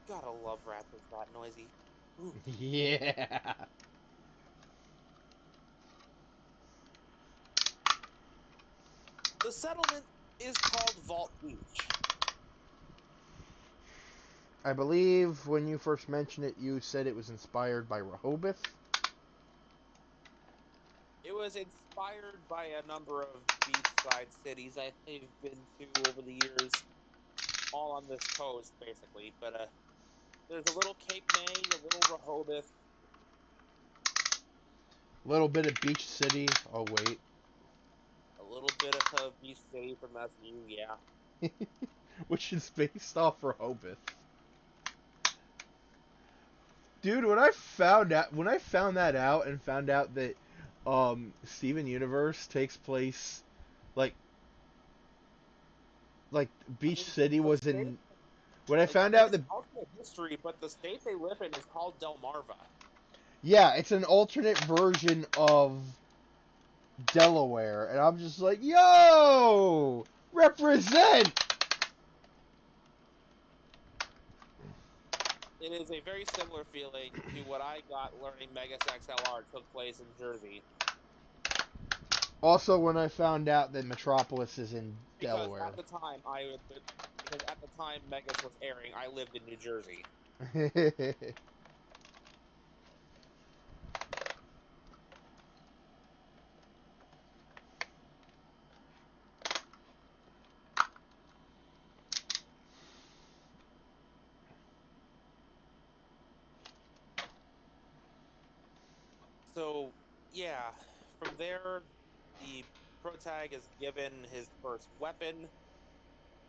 Gotta love Raptors that noisy. Ooh. Yeah. The settlement is called Vault Beach. I believe when you first mentioned it, you said it was inspired by Rehoboth. It was inspired by a number of beachside cities I've been to over the years, all on this coast, basically. But there's a little Cape May, a little Rehoboth. A little bit of Beach City. Oh, wait. A little bit of Beach City from SU, yeah. Which is based off Rehoboth. Dude, when I found that out and found out that Steven Universe takes place like Beach City The was state, in when I like, found it out is that alternate history, but the state they live in is called Delmarva. yeah, it's an alternate version of Delaware and I'm just like, "Yo! Represent!" It is a very similar feeling to what I got learning Megas XLR took place in Jersey. Also when I found out that Metropolis is in Because Delaware. because at the time Megas was airing, I lived in New Jersey. So, yeah, from there, the protag is given his first weapon,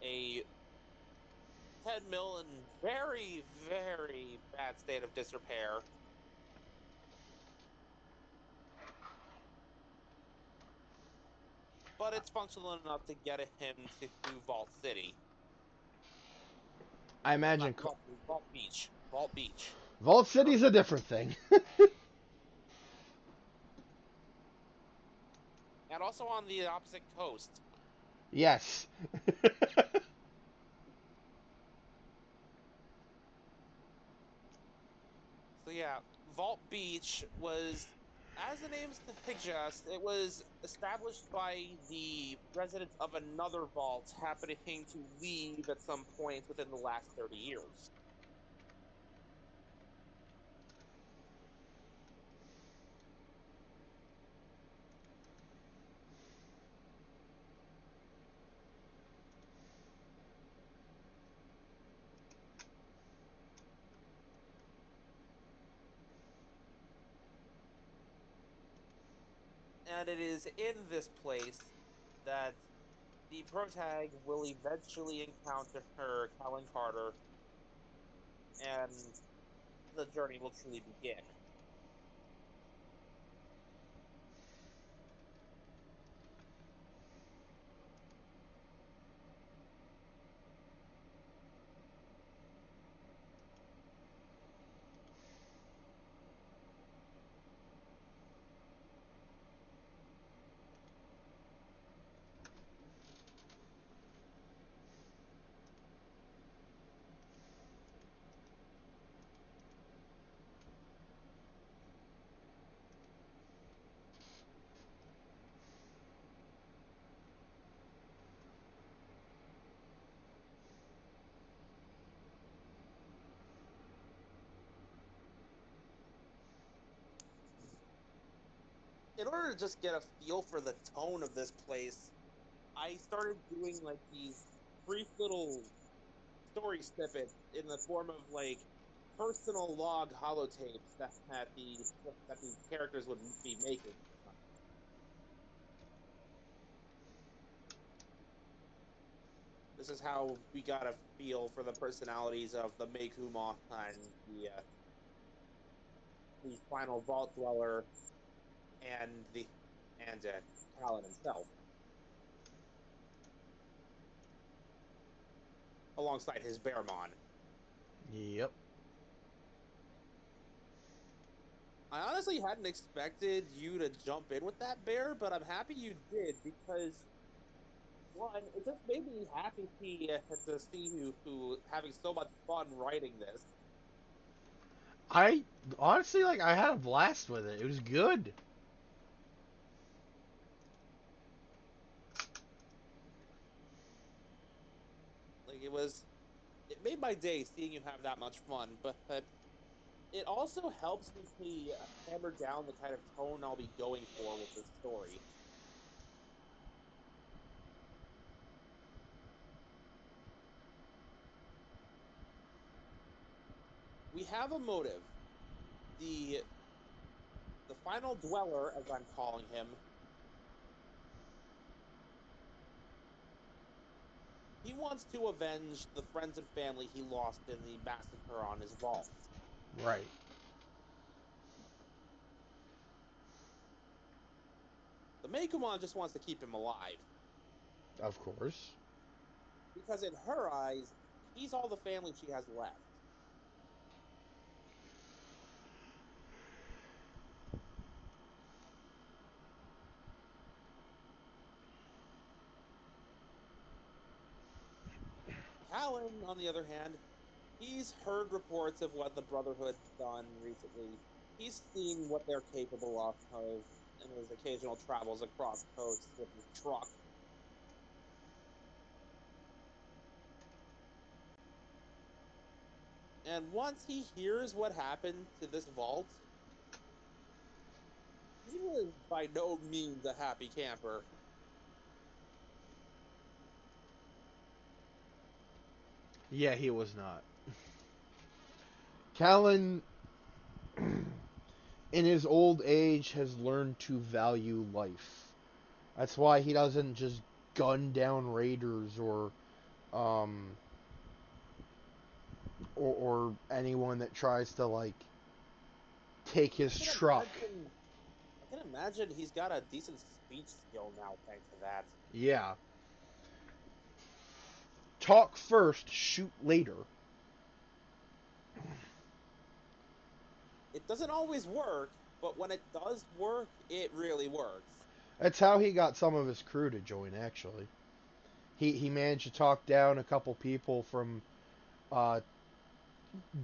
a 10 mil in very, very bad state of disrepair. But it's functional enough to get him to Vault City. I Well, imagine not Vault City, Vault Beach. Vault Beach. Vault City's a different thing. And also on the opposite coast. Yes. So yeah, Vault Beach was, as the name suggests, it was established by the residents of another vault happening to leave at some point within the last 30 years. And it is in this place that the protag will eventually encounter her, Callan Carter, and the journey will truly begin. In order to just get a feel for the tone of this place, I started doing like these brief little story snippets in the form of like personal log holotapes that the characters would be making. This is how we got a feel for the personalities of the Mekuma and the final Vault Dweller and Callan himself, alongside his Bearmon. Yep. I honestly hadn't expected you to jump in with that bear, but I'm happy you did because one, it just made me happy to see you who having so much fun writing this. I honestly I had a blast with it. It was good. Like it made my day seeing you have that much fun. But it also helps me hammer down the kind of tone I'll be going for with this story. We have a motive. The the final dweller, as I'm calling him, he wants to avenge the friends and family he lost in the massacre on his vault. Right. The Meikumon just wants to keep him alive. Of course. Because in her eyes, he's all the family she has left. Callan, on the other hand, he's heard reports of what the Brotherhood's done recently. He's seen what they're capable of in his occasional travels across coasts with his truck. And once he hears what happened to this vault, he was by no means a happy camper. Yeah, he was not. Callan, in his old age, has learned to value life. That's why he doesn't just gun down raiders um, or anyone that tries to take his truck. I can imagine he's got a decent speech skill now, thanks to that. Yeah. Talk first, shoot later. It doesn't always work, but when it does work, it really works. That's how he got some of his crew to join. Actually, he managed to talk down a couple people from uh,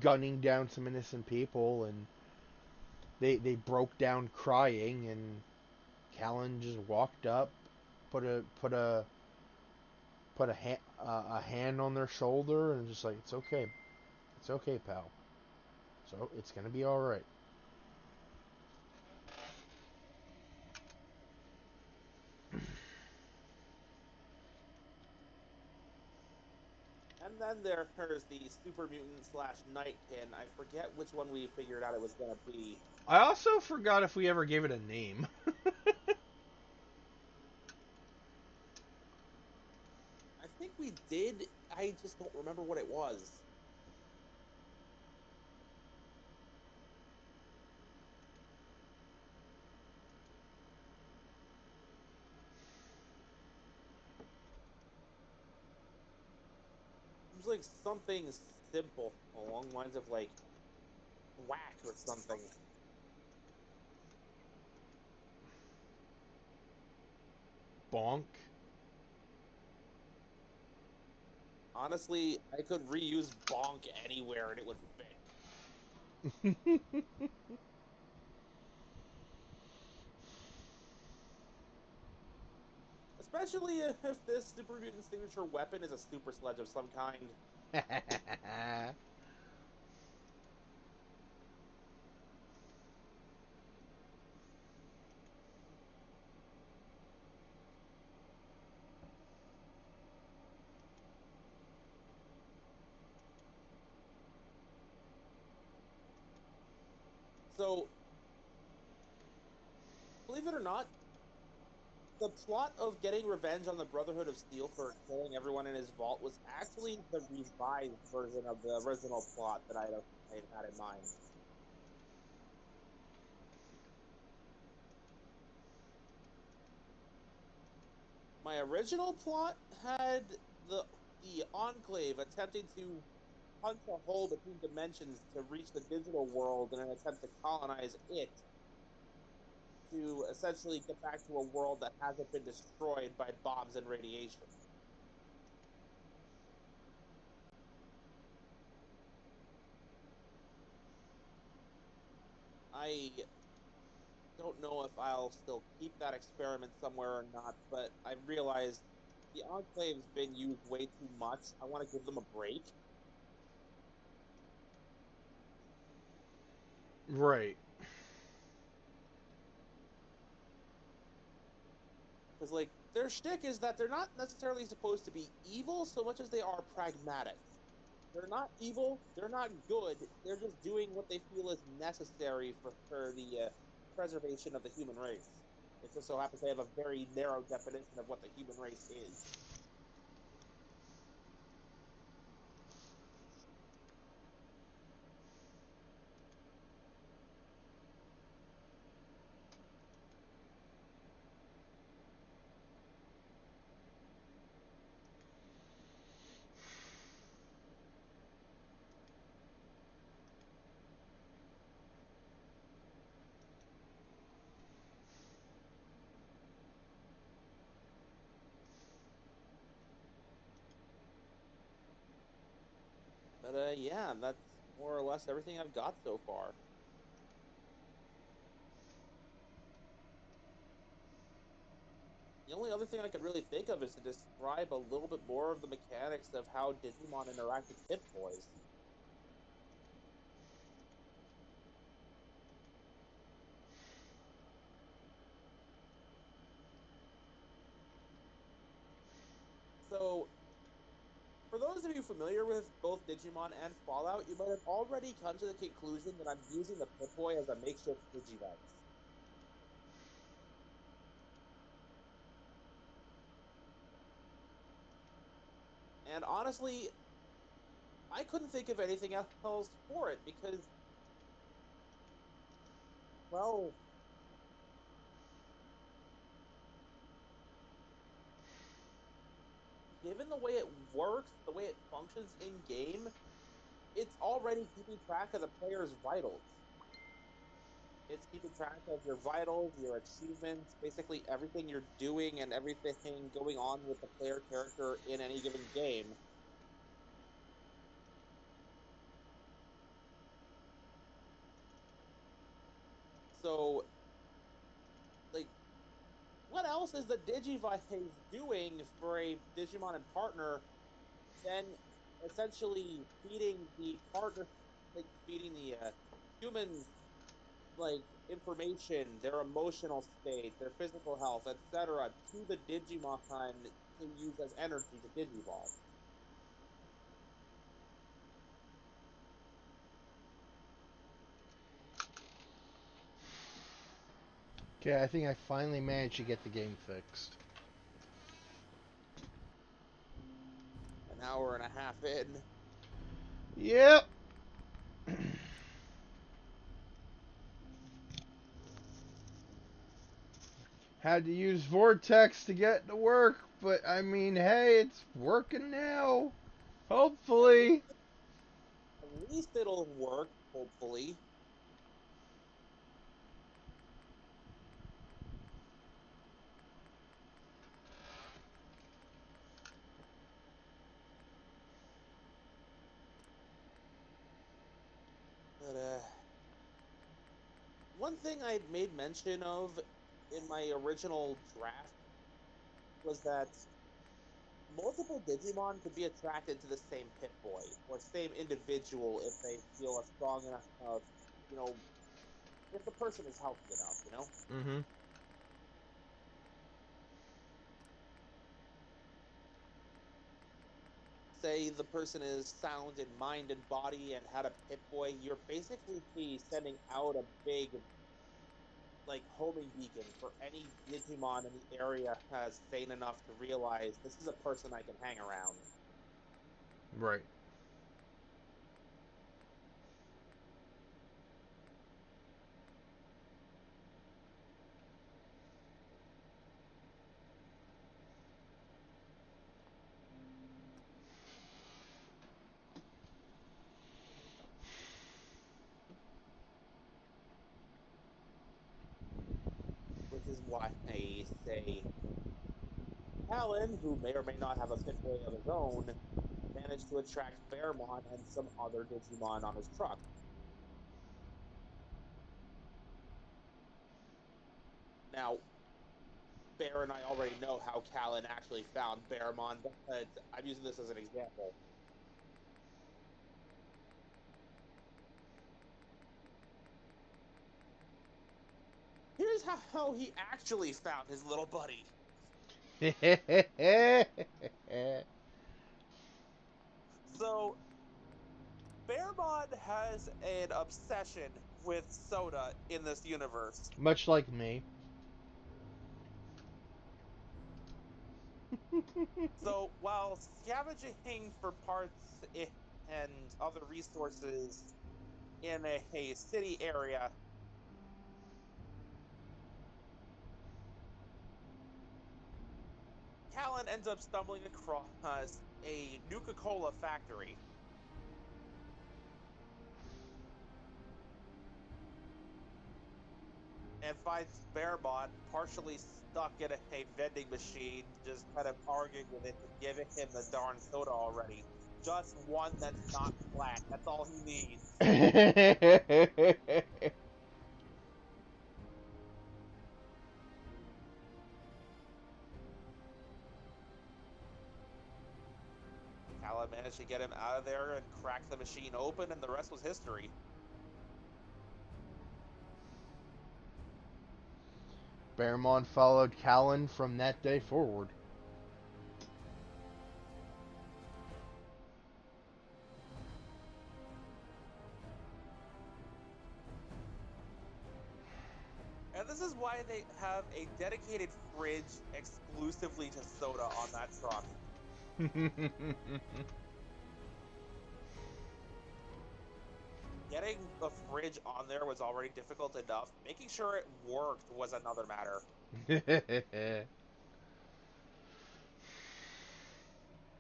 gunning down some innocent people, and they broke down crying, and Callan just walked up, put a hand on their shoulder, and just it's okay, pal. So it's gonna be all right. And then there's the super mutant slash nightkin. I forget which one we figured out it was gonna be. I also forgot if we ever gave it a name. did. I just don't remember what it was. It was like something simple along the lines of like whack or something. Bonk. Honestly, I could reuse bonk anywhere and it would fit. Especially if this Super Mutant signature weapon is a super sledge of some kind. So, believe it or not, the plot of getting revenge on the Brotherhood of Steel for killing everyone in his vault was actually the revised version of the original plot that I had in mind. My original plot had the Enclave attempting to punch a hole between dimensions to reach the digital world in an attempt to colonize it, to essentially get back to a world that hasn't been destroyed by bombs and radiation. I don't know if I'll still keep that experiment somewhere or not, but I've realized the Enclave's been used way too much. I want to give them a break. Right. Because, like, their shtick is that they're not necessarily supposed to be evil so much as they are pragmatic. They're not evil, they're not good, they're just doing what they feel is necessary for the preservation of the human race. It just so happens they have a very narrow definition of what the human race is. But yeah, that's more or less everything I've got so far. The only other thing I could really think of is to describe a little bit more of the mechanics of how Digimon interact with Pip-Boys. So, for those of you familiar with both Digimon and Fallout, you might have already come to the conclusion that I'm using the Pip-Boy as a makeshift Digivice. And honestly, I couldn't think of anything else for it because, well, given the way it works, the way it functions in game, it's already keeping track of the player's vitals. It's keeping track of your vitals, your achievements, basically everything you're doing and everything going on with the player character in any given game. So, like, what else is the Digivice doing for a Digimon and partner than essentially feeding the partner, like feeding the humans, like information, their emotional state, their physical health, etc., to the Digimon to use as energy to Digivolve. Okay, I think I finally managed to get the game fixed. hour and a half in. Yep. Had to use Vortex to get to work, but I mean, hey, it's working now. Hopefully. At least it'll work, hopefully. But, one thing I had made mention of in my original draft was that multiple Digimon could be attracted to the same Pip-Boy, or same individual if they feel a strong enough, you know, if the person is healthy enough, you know? Mm-hmm. Say the person is sound in mind and body and had a Pip-Boy, you're basically sending out a big, like, homing beacon for any Digimon in the area has sane enough to realize this is a person I can hang around. Right. Which is why I say Alan, who may or may not have a Pip-Boy of his own, managed to attract Bearmon and some other Digimon on his truck. Now, Bear and I already know how Callan actually found Bearmon, but I'm using this as an example. Here's how he actually found his little buddy. So, Bearmon has an obsession with soda in this universe. Much like me. So, while scavenging for parts and other resources in a city area, Callan ends up stumbling across a Nuka-Cola factory. And finds Bearmon partially stuck in a vending machine, just kind of arguing with it and giving him the darn soda already. Just one that's not flat. That's all he needs. Callan managed to get him out of there and crack the machine open, and the rest was history. Bearmon followed Callan from that day forward. And this is why they have a dedicated fridge exclusively to soda on that truck. Getting the fridge on there was already difficult enough. Making sure it worked was another matter.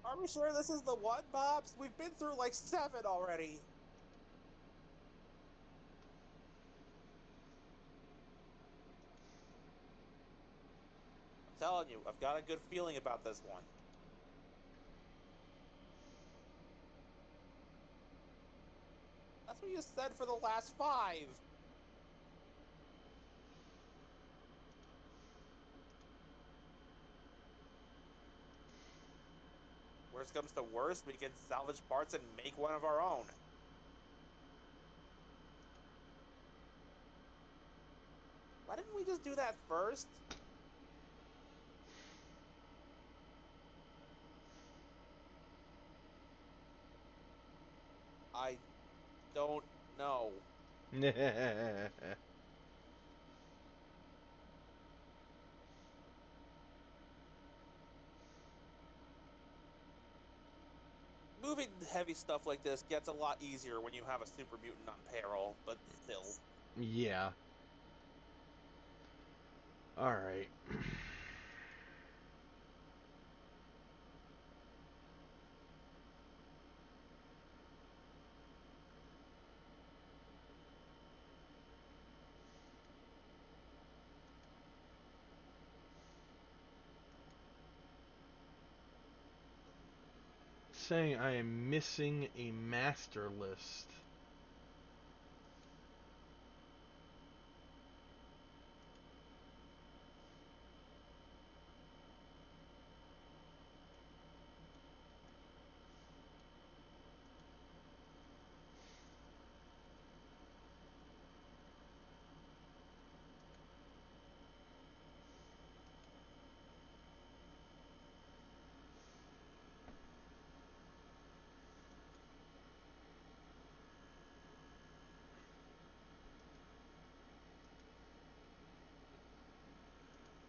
Are we sure this is the one, Bobs? We've been through like 7 already. I'm telling you, I've got a good feeling about this one. That's what you said for the last 5. Worst comes to worst, we can salvage parts and make one of our own. Why didn't we just do that first? I don't know. moving heavy stuff like this gets a lot easier when you have a super mutant on payroll, but still. Yeah. Alright. Saying I am missing a master list.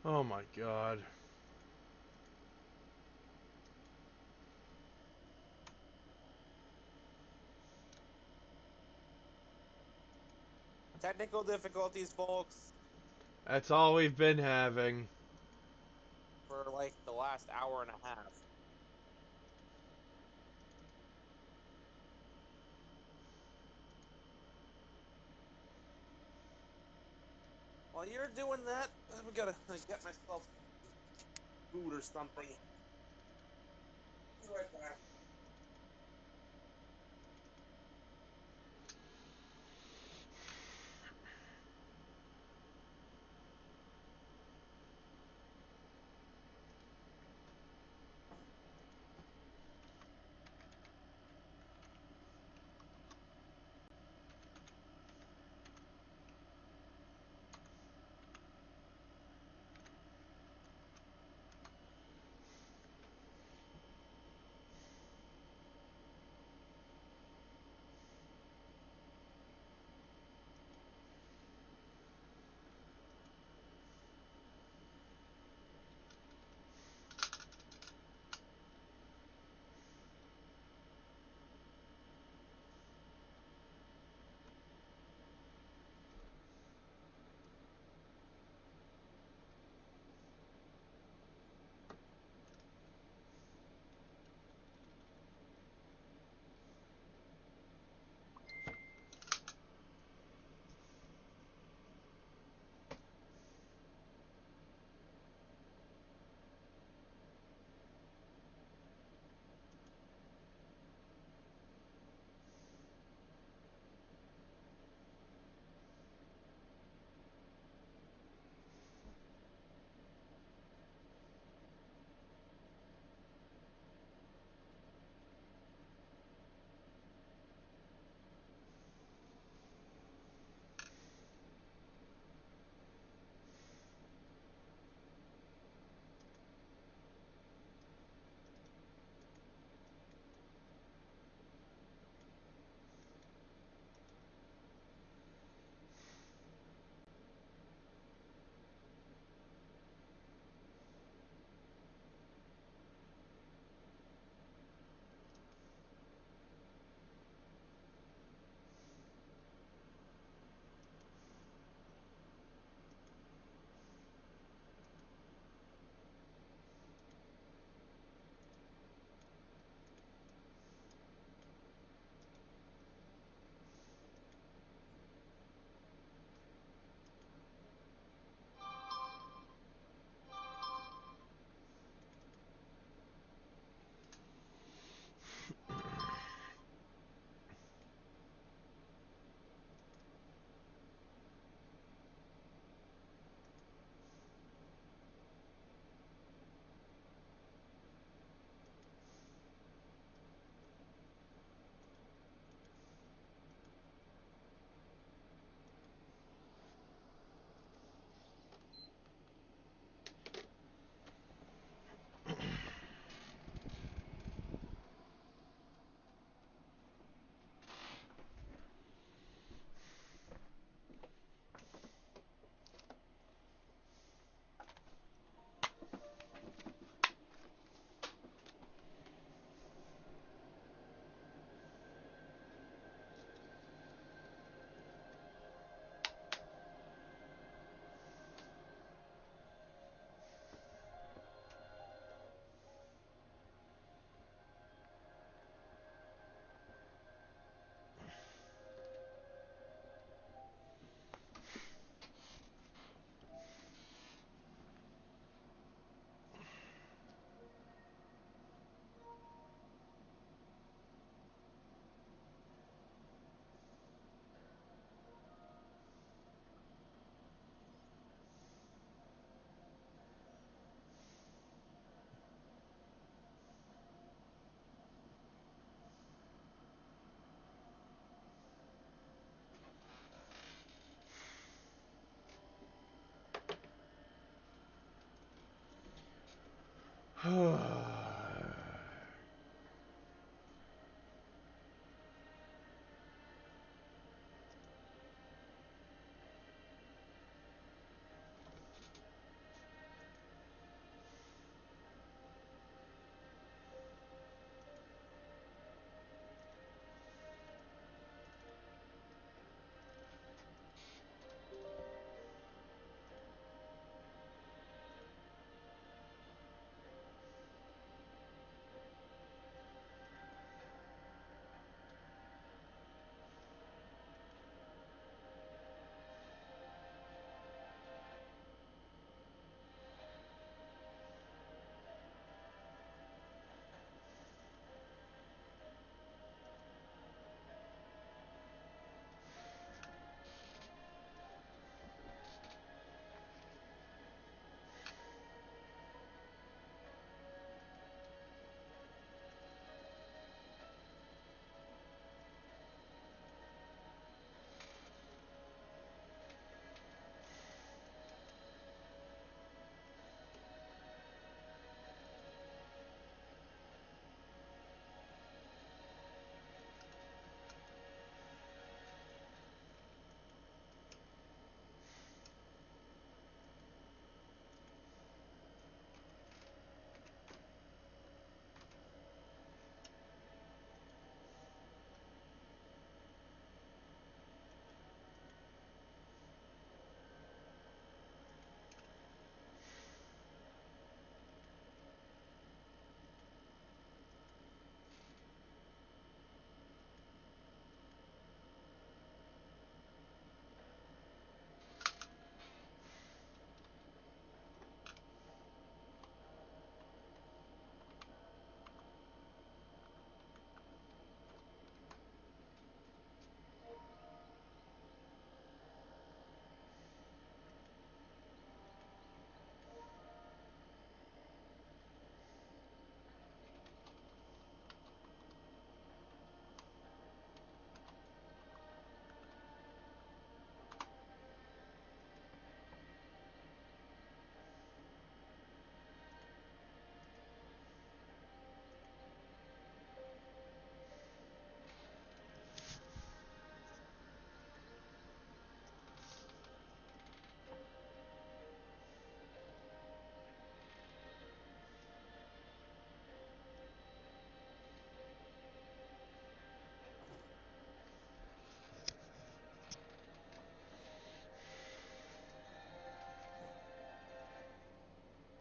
Oh my god. Technical difficulties, folks, That's all we've been having. for like the last hour and a half. While you're doing that, I'm gonna get myself food or something. Be right back.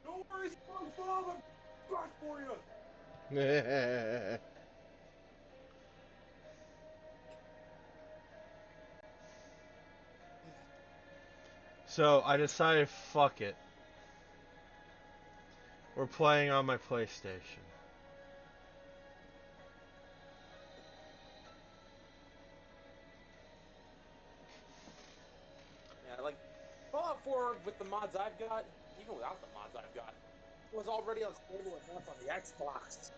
No worries, Bob. I'm back for you. So I decided, fuck it. We're playing on my PlayStation. Yeah, like Fallout 4 with the mods I've got, even without the mods I've got, was already unstable enough on the Xbox.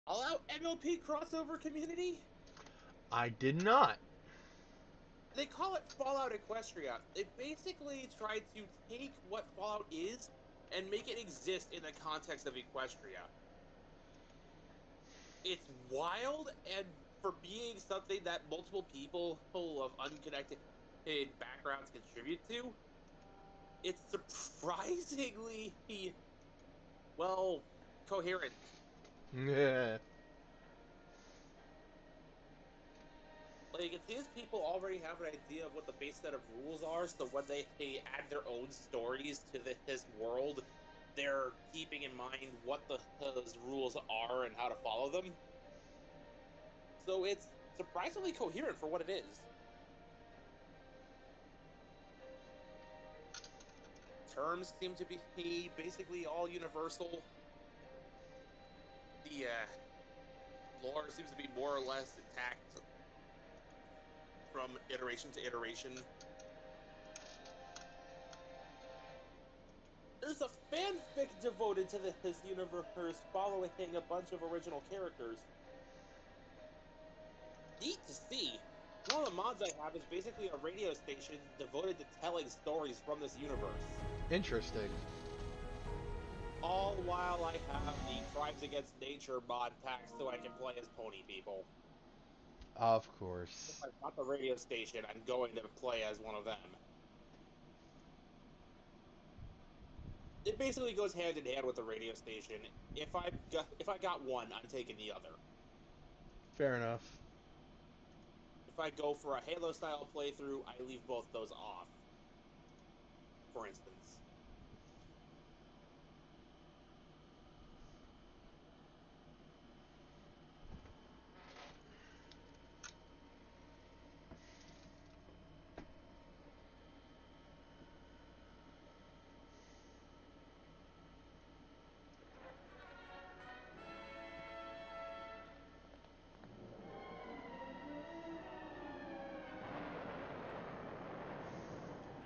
Fallout MLP crossover community? I did not. They call it Fallout Equestria. They basically tried to take what Fallout is and make it exist in the context of Equestria. It's wild, and for being something that multiple people full of unconnected backgrounds contribute to, it's surprisingly, well, coherent. Yeah. Like, it seems people already have an idea of what the base set of rules are, so when they add their own stories to this world, they're keeping in mind what those rules are and how to follow them. So it's surprisingly coherent for what it is. Terms seem to be basically all universal. The lore seems to be more or less intact from iteration to iteration. There's a fanfic devoted to this universe following a bunch of original characters. Neat to see. One of the mods I have is basically a radio station devoted to telling stories from this universe. Interesting. All while I have the Crimes Against Nature mod pack so I can play as pony people. Of If course. I've got the radio station, I'm going to play as one of them. It basically goes hand in hand with the radio station. If I got one, I'm taking the other. Fair enough. If I go for a Halo style playthrough, I leave both those off. For instance.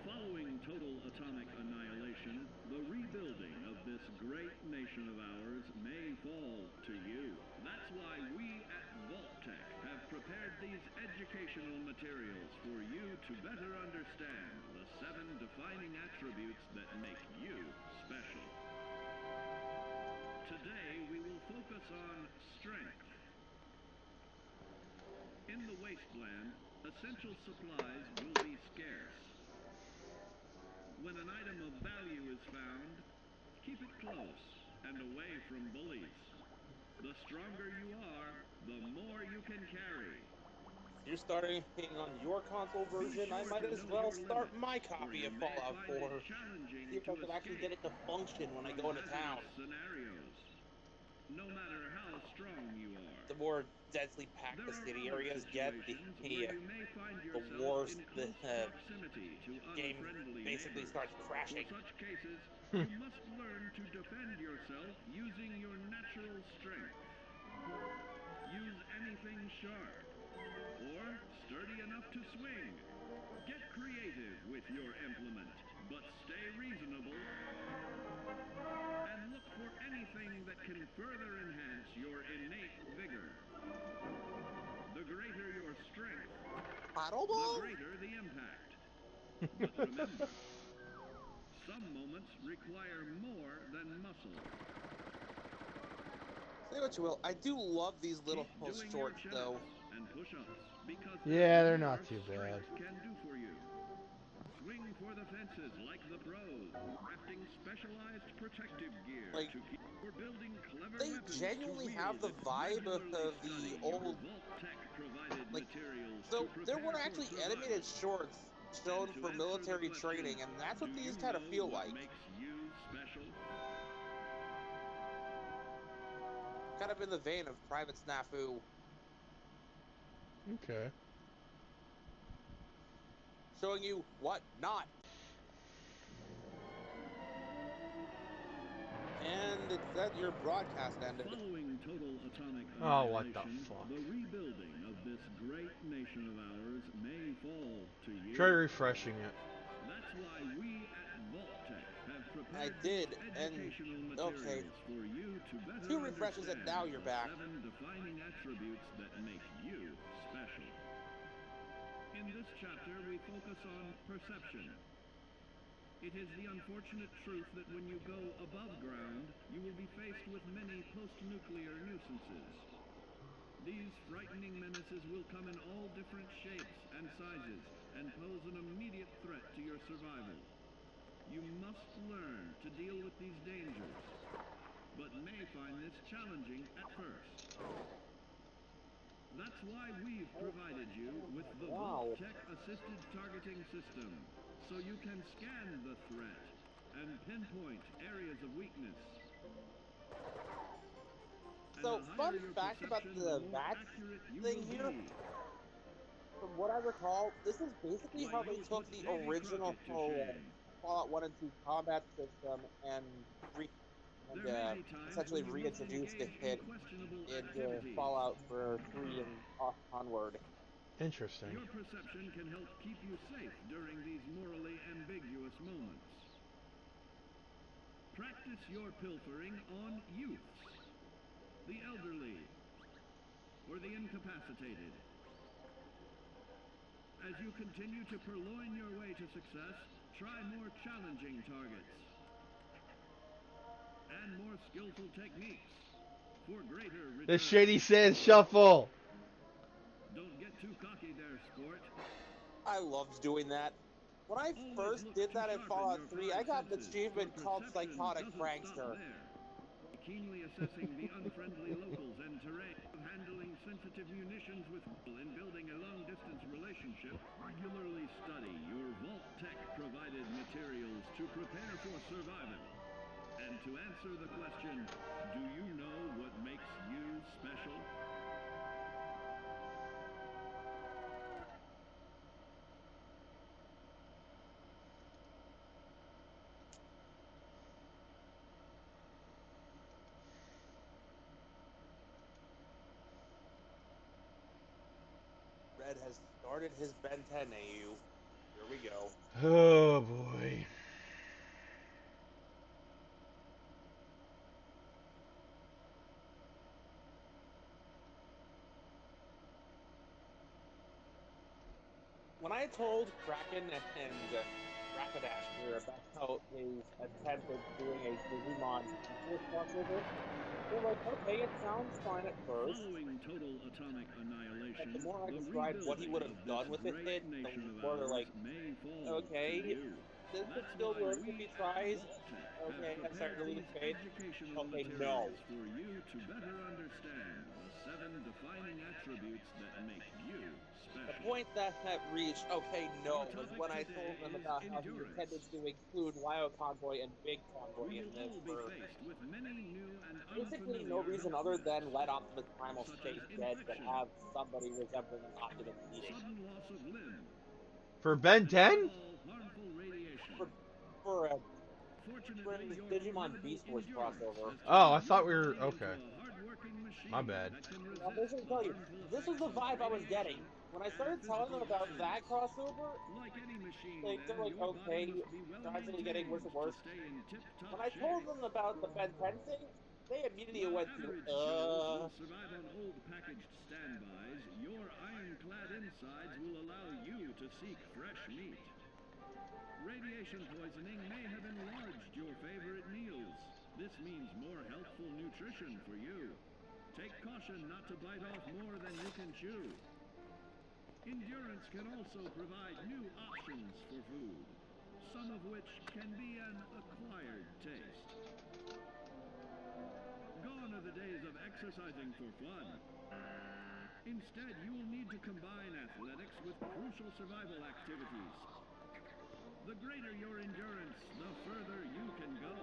Following total atomic annihilation, the rebuilding of this great nation of ours may fall to you. That's why we at Vault-Tec have prepared these educational materials for you to better understand the 7 defining attributes that make you special. Today we will focus on strength. In the wasteland, essential supplies will be scarce. When an item of value is found, keep it close and away from bullies. The stronger you are, the more you can carry. If you're starting on your console version, I might as well start my copy of Fallout 4. See if I can actually get it to function when I go into town. Scenarios. No matter how strong you are. The more densely packed the city areas get, the worse the game basically starts crashing. For such cases, you must learn to defend yourself using your natural strength. Use anything sharp or sturdy enough to swing. Get creative with your implement, but stay reasonable. And look for anything that can further enhance your innate vigor. The greater your strength, the greater the impact. But remember, some moments require more than muscle. Say what you will, I do love these little shorts, though. And push-ups, because Yeah, they're not too bad. Can do for you. Swing for the fences like the pros, crafting specialized protective gear Like, to keep or building clever they weapons genuinely to have the vibe of the old, like, so there were actually animated shorts shown for military training, and that's what these kind of feel like. Makes you special? Kind of in the vein of Private Snafu. Okay. Showing you what not. And it's that your broadcast ended. Following total atomic Oh, what the annihilation, fuck. the rebuilding of this great nation of ours may fall to you. Try refreshing it. That's why we at Vault-Tec have prepared I did, and educational materials okay. for you to better 2 refreshes and now you're back. 7 defining attributes that make you special. In this chapter, we focus on perception. It is the unfortunate truth that when you go above ground, you will be faced with many post-nuclear nuisances. These frightening menaces will come in all different shapes and sizes and pose an immediate threat to your survival. You must learn to deal with these dangers, but may find this challenging at first. That's why we've provided you with the Vault-Tec Assisted Targeting System, so you can scan the threat and pinpoint areas of weakness. So, fun fact about the VATS thing here, from what I recall, this is basically how they took the original Fallout 1 and 2 combat system and essentially reintroduced it into Fallout for 3 and onward. Interesting. Your perception can help keep you safe during these morally ambiguous moments. Practice your pilfering on youths, the elderly, or the incapacitated. As you continue to purloin your way to success, try more challenging targets and more skillful techniques for greater return. The Shady Sands Shuffle. Don't get too cocky there, sport. I loved doing that. When I Always first look did to that in sharpen Fallout your 3, I five got an senses, achievement for called perception Psychotic doesn't Prankster. stop there. Keenly assessing the unfriendly locals and terrain, handling sensitive munitions with skill in building a long-distance relationship. Regularly study your Vault-Tec provided materials to prepare for survival. And to answer the question, do you know what makes you special? Red has started his Ben 10 AU. Here we go. Oh boy. When I told Kraken and Rapidash here about his attempt at doing a Digimon Beast crossover, they're like, okay, it sounds fine at first. Following total atomic annihilation, But the more I the described what he would rebuilding have of done this with it, great the nation of more they're ours like, may fall okay, to you. this could That's still why work if we he tries. at Vault-Tec Okay, have I'm starting to prepared lose these faith. educational Okay, materials no. for you to better understand the 7 defining attributes that make you The special. point that reached, okay, no, Our was topic when I today told them is about how he endurance. intended to include Wild Convoy and Big Convoy We in will this all be for faced with many new and basically unfamiliar no reason health other risks, than let Optimus Primal such stay as dead but infection, have somebody resembling Optimus eating. sudden loss of limb, For Ben and 10? above all, harmful radiation. For Fortunately, his your Digimon formidable Beast Wars endurance crossover. has Oh, I turned thought your we were body okay. into a hard-working machine My bad. that can I'll resist basically the tell you, harmful this is the effects of vibe I was getting. radiation When I and started telling them physical about that violence. crossover, Like any machine, like, they're then, like, your body okay, must be well gradually getting worse maintained and worse. to stay in tip-top When I shape. told them about the Ben 10 thing, they immediately While went average to, Joes will survive on old packaged standbys, your ironclad insides will allow you to seek fresh meat. Radiation poisoning may have enlarged your favorite meals. This means more healthful nutrition for you. Take caution not to bite off more than you can chew. Endurance can also provide new options for food, some of which can be an acquired taste. Gone are the days of exercising for fun. Instead, you will need to combine athletics with crucial survival activities. The greater your endurance, the further you can go.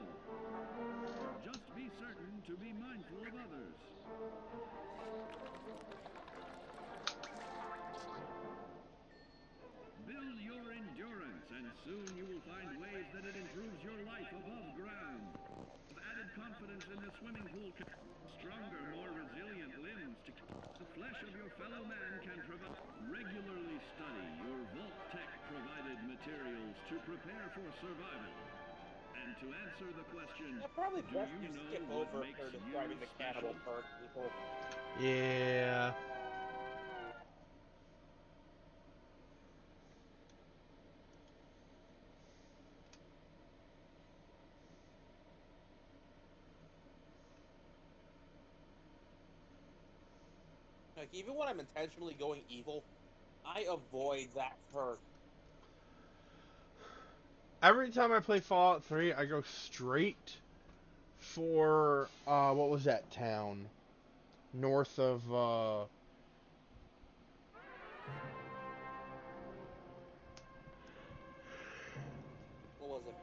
Just be certain to be mindful of others. Build your endurance, and soon you will find ways that it improves your life above ground. With added confidence in the swimming pool, stronger, more resilient limbs to the flesh of your fellow man can provide. Regularly study your Vault-Tec provided materials to prepare for survival. And to answer the question, yeah, probably do best you you know skip what over makes her you describing the special? cannibal perk, people. Yeah. Like, even when I'm intentionally going evil, I avoid that perk. Every time I play Fallout 3, I go straight for, what was that town? North of, What was it?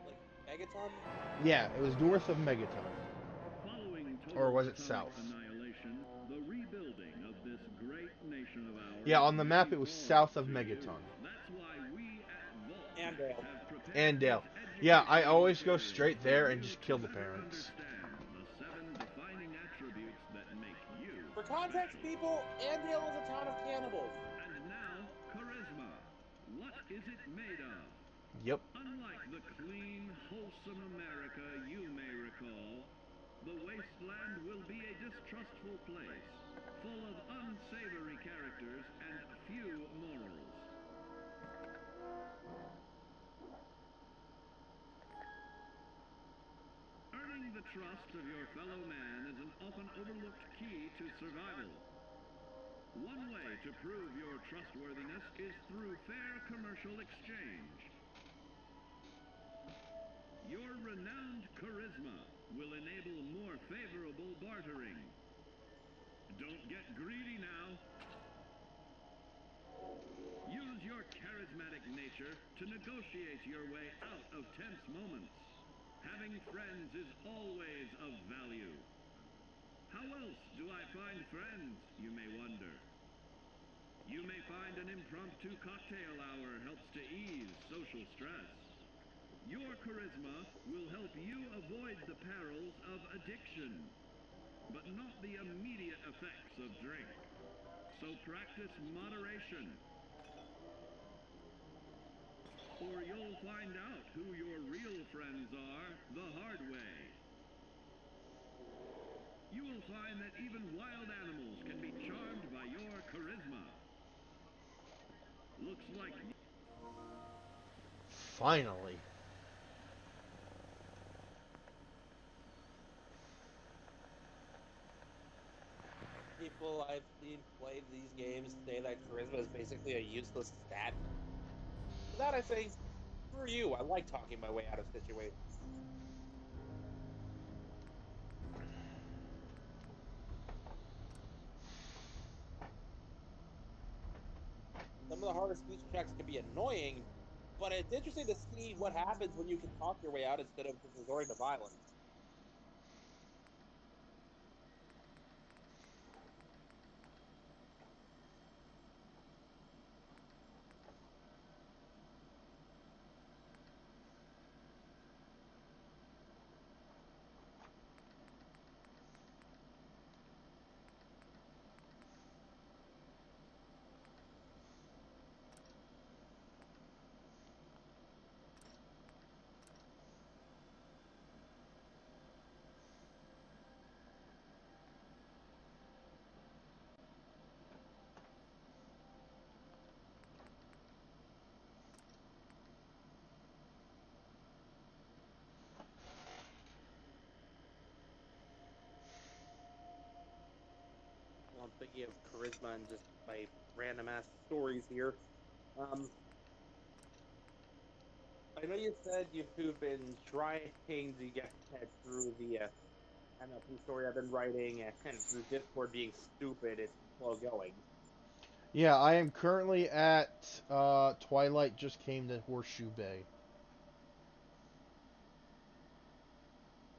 Like, Megaton? yeah, it was north of Megaton. Following Or total was it atomic south? annihilation, the rebuilding of this great nation of ours Yeah, on the map may it was fall south of to you. Megaton. That's why we at Vault-Tec Andale. have prepared Andale. these Yeah, I educational always go materials straight for there you and just to kill the better parents. understand the 7 defining attributes that make you For context, special. people, Andale is a town of cannibals. And now, charisma. What is it made of? Yep. Unlike the clean, wholesome America you may recall, the wasteland will be a distrustful place, full of unsavory characters and few morals. Earning the trust of your fellow man is an often overlooked key to survival. One way to prove your trustworthiness is through fair commercial exchange. Your renowned charisma will enable more favorable bartering. Don't get greedy now. Use your charismatic nature to negotiate your way out of tense moments. Having friends is always of value. How else do I find friends, you may wonder? You may find an impromptu cocktail hour helps to ease social stress. Your charisma will help you avoid the perils of addiction, but not the immediate effects of drink. So practice moderation, or you'll find out who your real friends are the hard way. You will find that even wild animals can be charmed by your charisma. Looks like Finally. People I've seen play these games say that charisma is basically a useless stat. For that I say, screw you. I like talking my way out of situations. Some of the hardest speech checks can be annoying, but it's interesting to see what happens when you can talk your way out instead of just resorting to violence. Well, I'm thinking of charisma and just my random ass stories here. Um, I know you said you've been trying to get through the NLP story I've been writing, and through Discord being stupid, it's slow going. Yeah, I am currently at Twilight just came to Horseshoe Bay.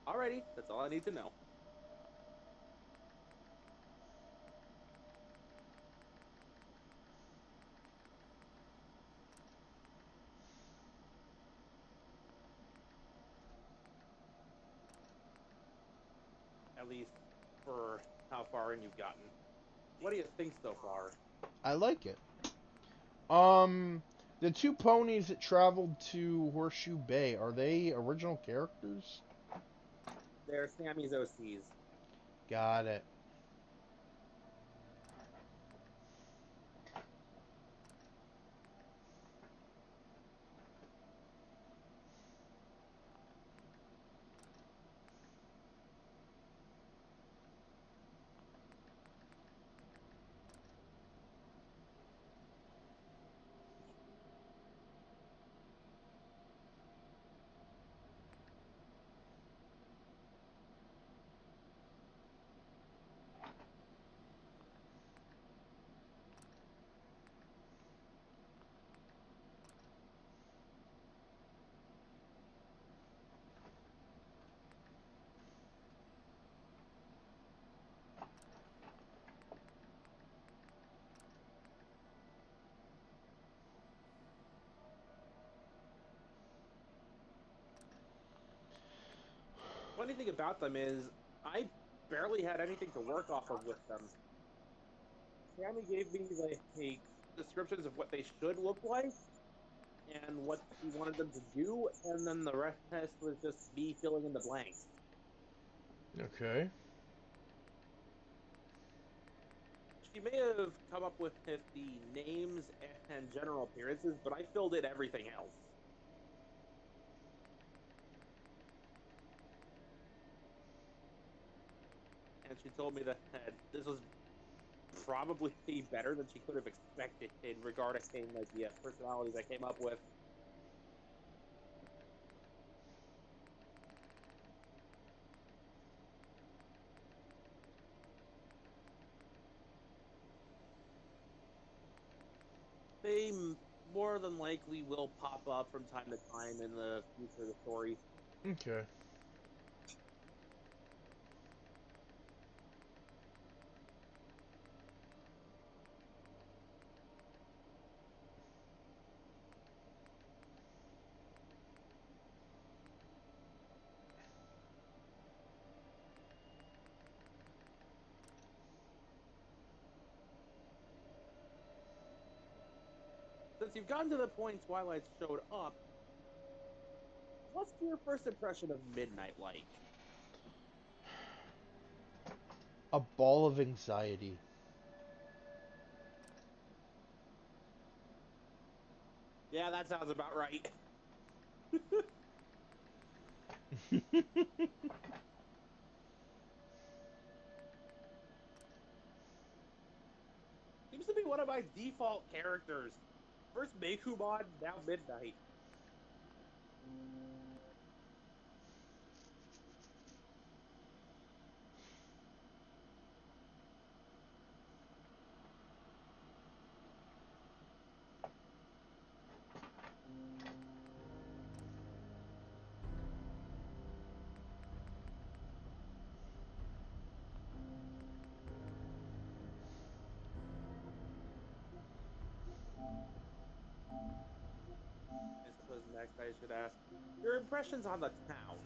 Alrighty, that's all I need to know. At least for how far in you've gotten. What do you think so far? I like it. The two ponies that traveled to Horseshoe Bay, are they original characters? They're Sammy's OCs. Got it. Funny thing about them is, I barely had anything to work off of with them. Sammy gave me like descriptions of what they should look like, and what she wanted them to do, and then the rest was just me filling in the blanks. Okay. She may have come up with the names and general appearances, but I filled in everything else. And she told me that this was probably better than she could have expected in regard to like the personalities I came up with. They more than likely will pop up from time to time in the future of the story. Okay. Since you've gotten to the point Twilight showed up, what's your first impression of Midnight like? A ball of anxiety. Yeah, that sounds about right. Seems to be one of my default characters. First Meikumon, now Midnight. I suppose next I should ask your impressions on the town.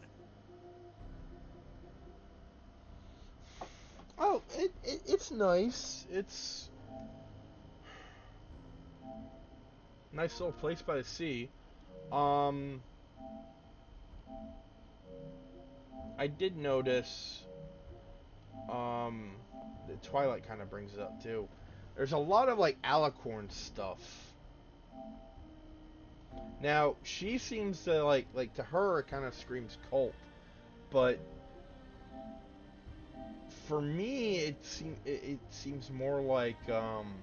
Oh, it's nice. It's nice little place by the sea. I did notice, the Twilight kind of brings it up too. There's a lot of like Alicorn stuff. Now she seems to like to her it kind of screams cult, but for me it seems more like um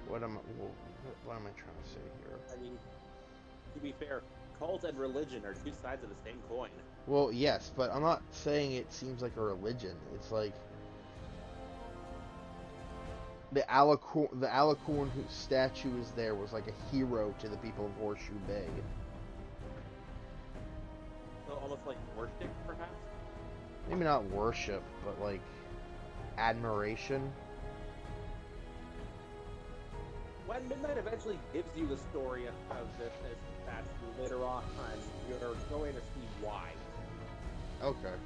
what am I trying to say here? I mean, to be fair, cult and religion are two sides of the same coin. Well, yes, but I'm not saying it seems like a religion. It's like the Alicorn whose statue is there was like a hero to the people of Horseshoe Bay. So almost like worship, perhaps? Maybe not worship, but like admiration. When Midnight eventually gives you the story of this statue later on, you're going to see why. Okay.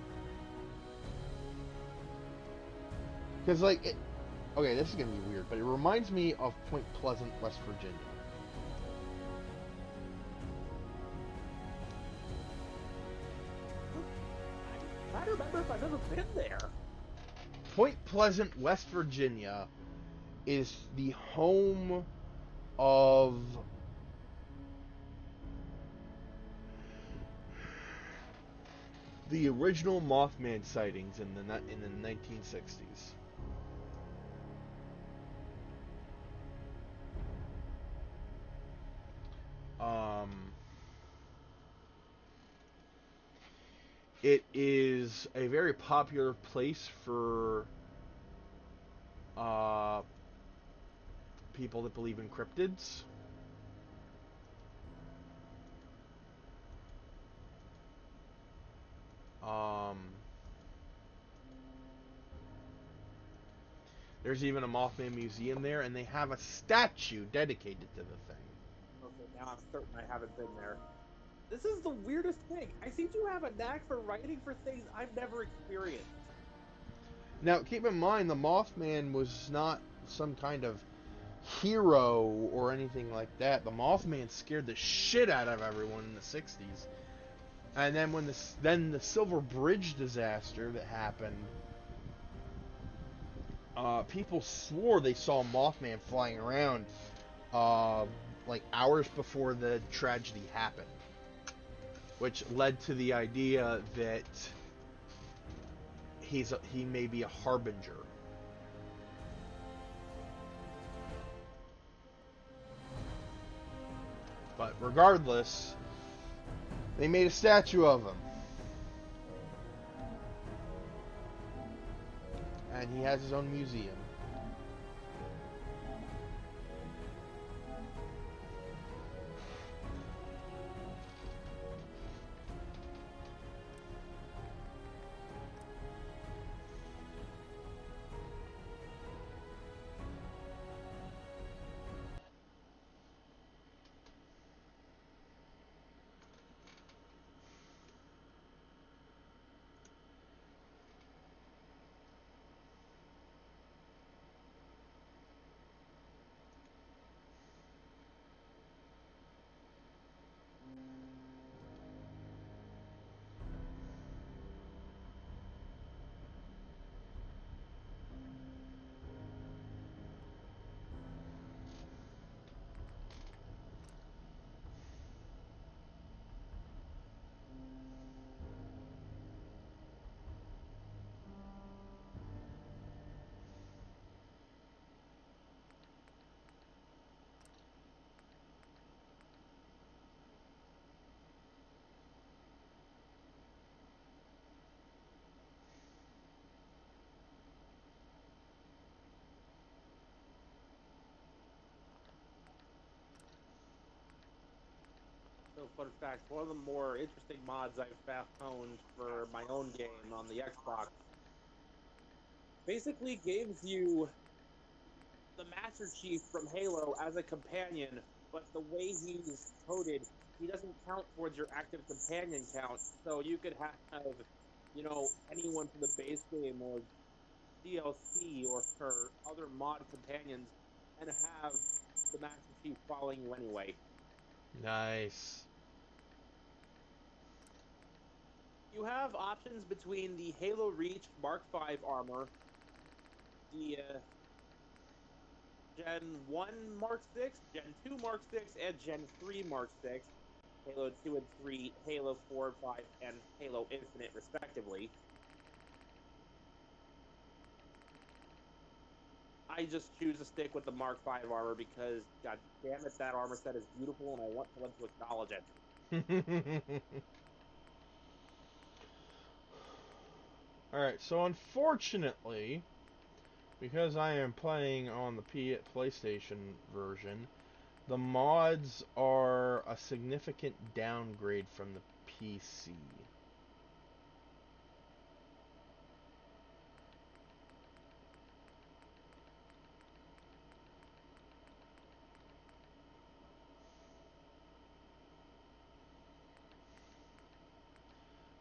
Because like okay, this is gonna be weird, but it reminds me of Point Pleasant, West Virginia. I don't remember if I've ever been there. Point Pleasant, West Virginia is the home of the original Mothman sightings in the 1960s. It is a very popular place for people that believe in cryptids. There's even a Mothman museum there, and they have a statue dedicated to the thing. Okay, now I'm certain I haven't been there. This is the weirdest thing. I seem to have a knack for writing for things I've never experienced. Now, keep in mind, the Mothman was not some kind of hero or anything like that. The Mothman scared the shit out of everyone in the 60s. And then when the Silver Bridge disaster that happened, people swore they saw Mothman flying around like hours before the tragedy happened, which led to the idea that he may be a harbinger. But regardless, they made a statue of him. And he has his own museum. So, fun fact, one of the more interesting mods I've found for my own game on the Xbox basically gives you the Master Chief from Halo as a companion, but the way he's coded, he doesn't count towards your active companion count. So you could have, anyone from the base game or DLC or other mod companions and have the Master Chief following you anyway. Nice. You have options between the Halo Reach Mark V armor, the Gen 1 Mark 6, Gen 2 Mark 6, and Gen 3 Mark 6, Halo 2 and 3, Halo 4 and 5, and Halo Infinite, respectively. I just choose to stick with the Mark V armor because, god damn it, that armor set is beautiful and I want someone to acknowledge it. Alright, so unfortunately, because I am playing on the PlayStation version, the mods are a significant downgrade from the PC.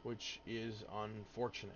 Which is unfortunate.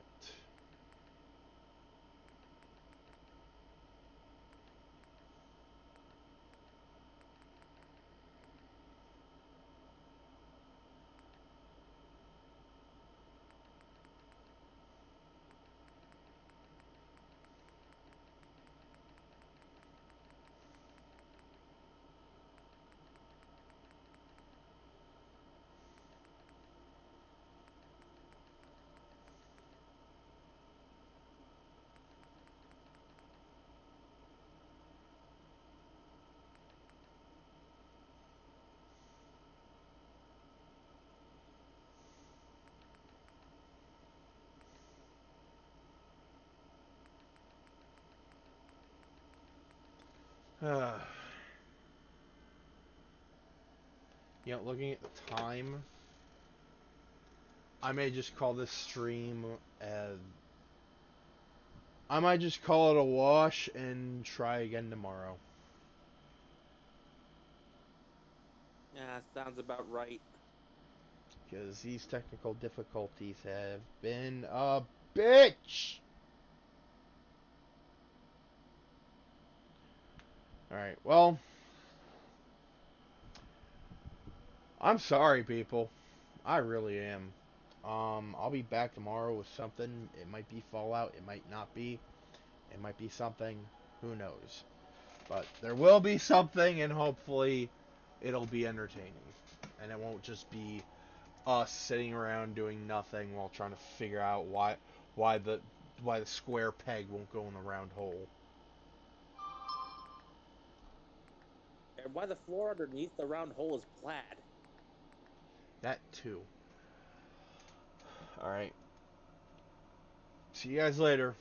Looking at the time, I may just call this stream as... I might just call it a wash and try again tomorrow. Yeah, sounds about right. because these technical difficulties have been a bitch. Alright, well, I'm sorry, people. I really am. I'll be back tomorrow with something. It might be Fallout, it might not be. It might be something. Who knows? But there will be something, and hopefully it'll be entertaining. And it won't just be us sitting around doing nothing while trying to figure out why the why the square peg won't go in the round hole. And why the floor underneath the round hole is plaid. That too. Alright. See you guys later.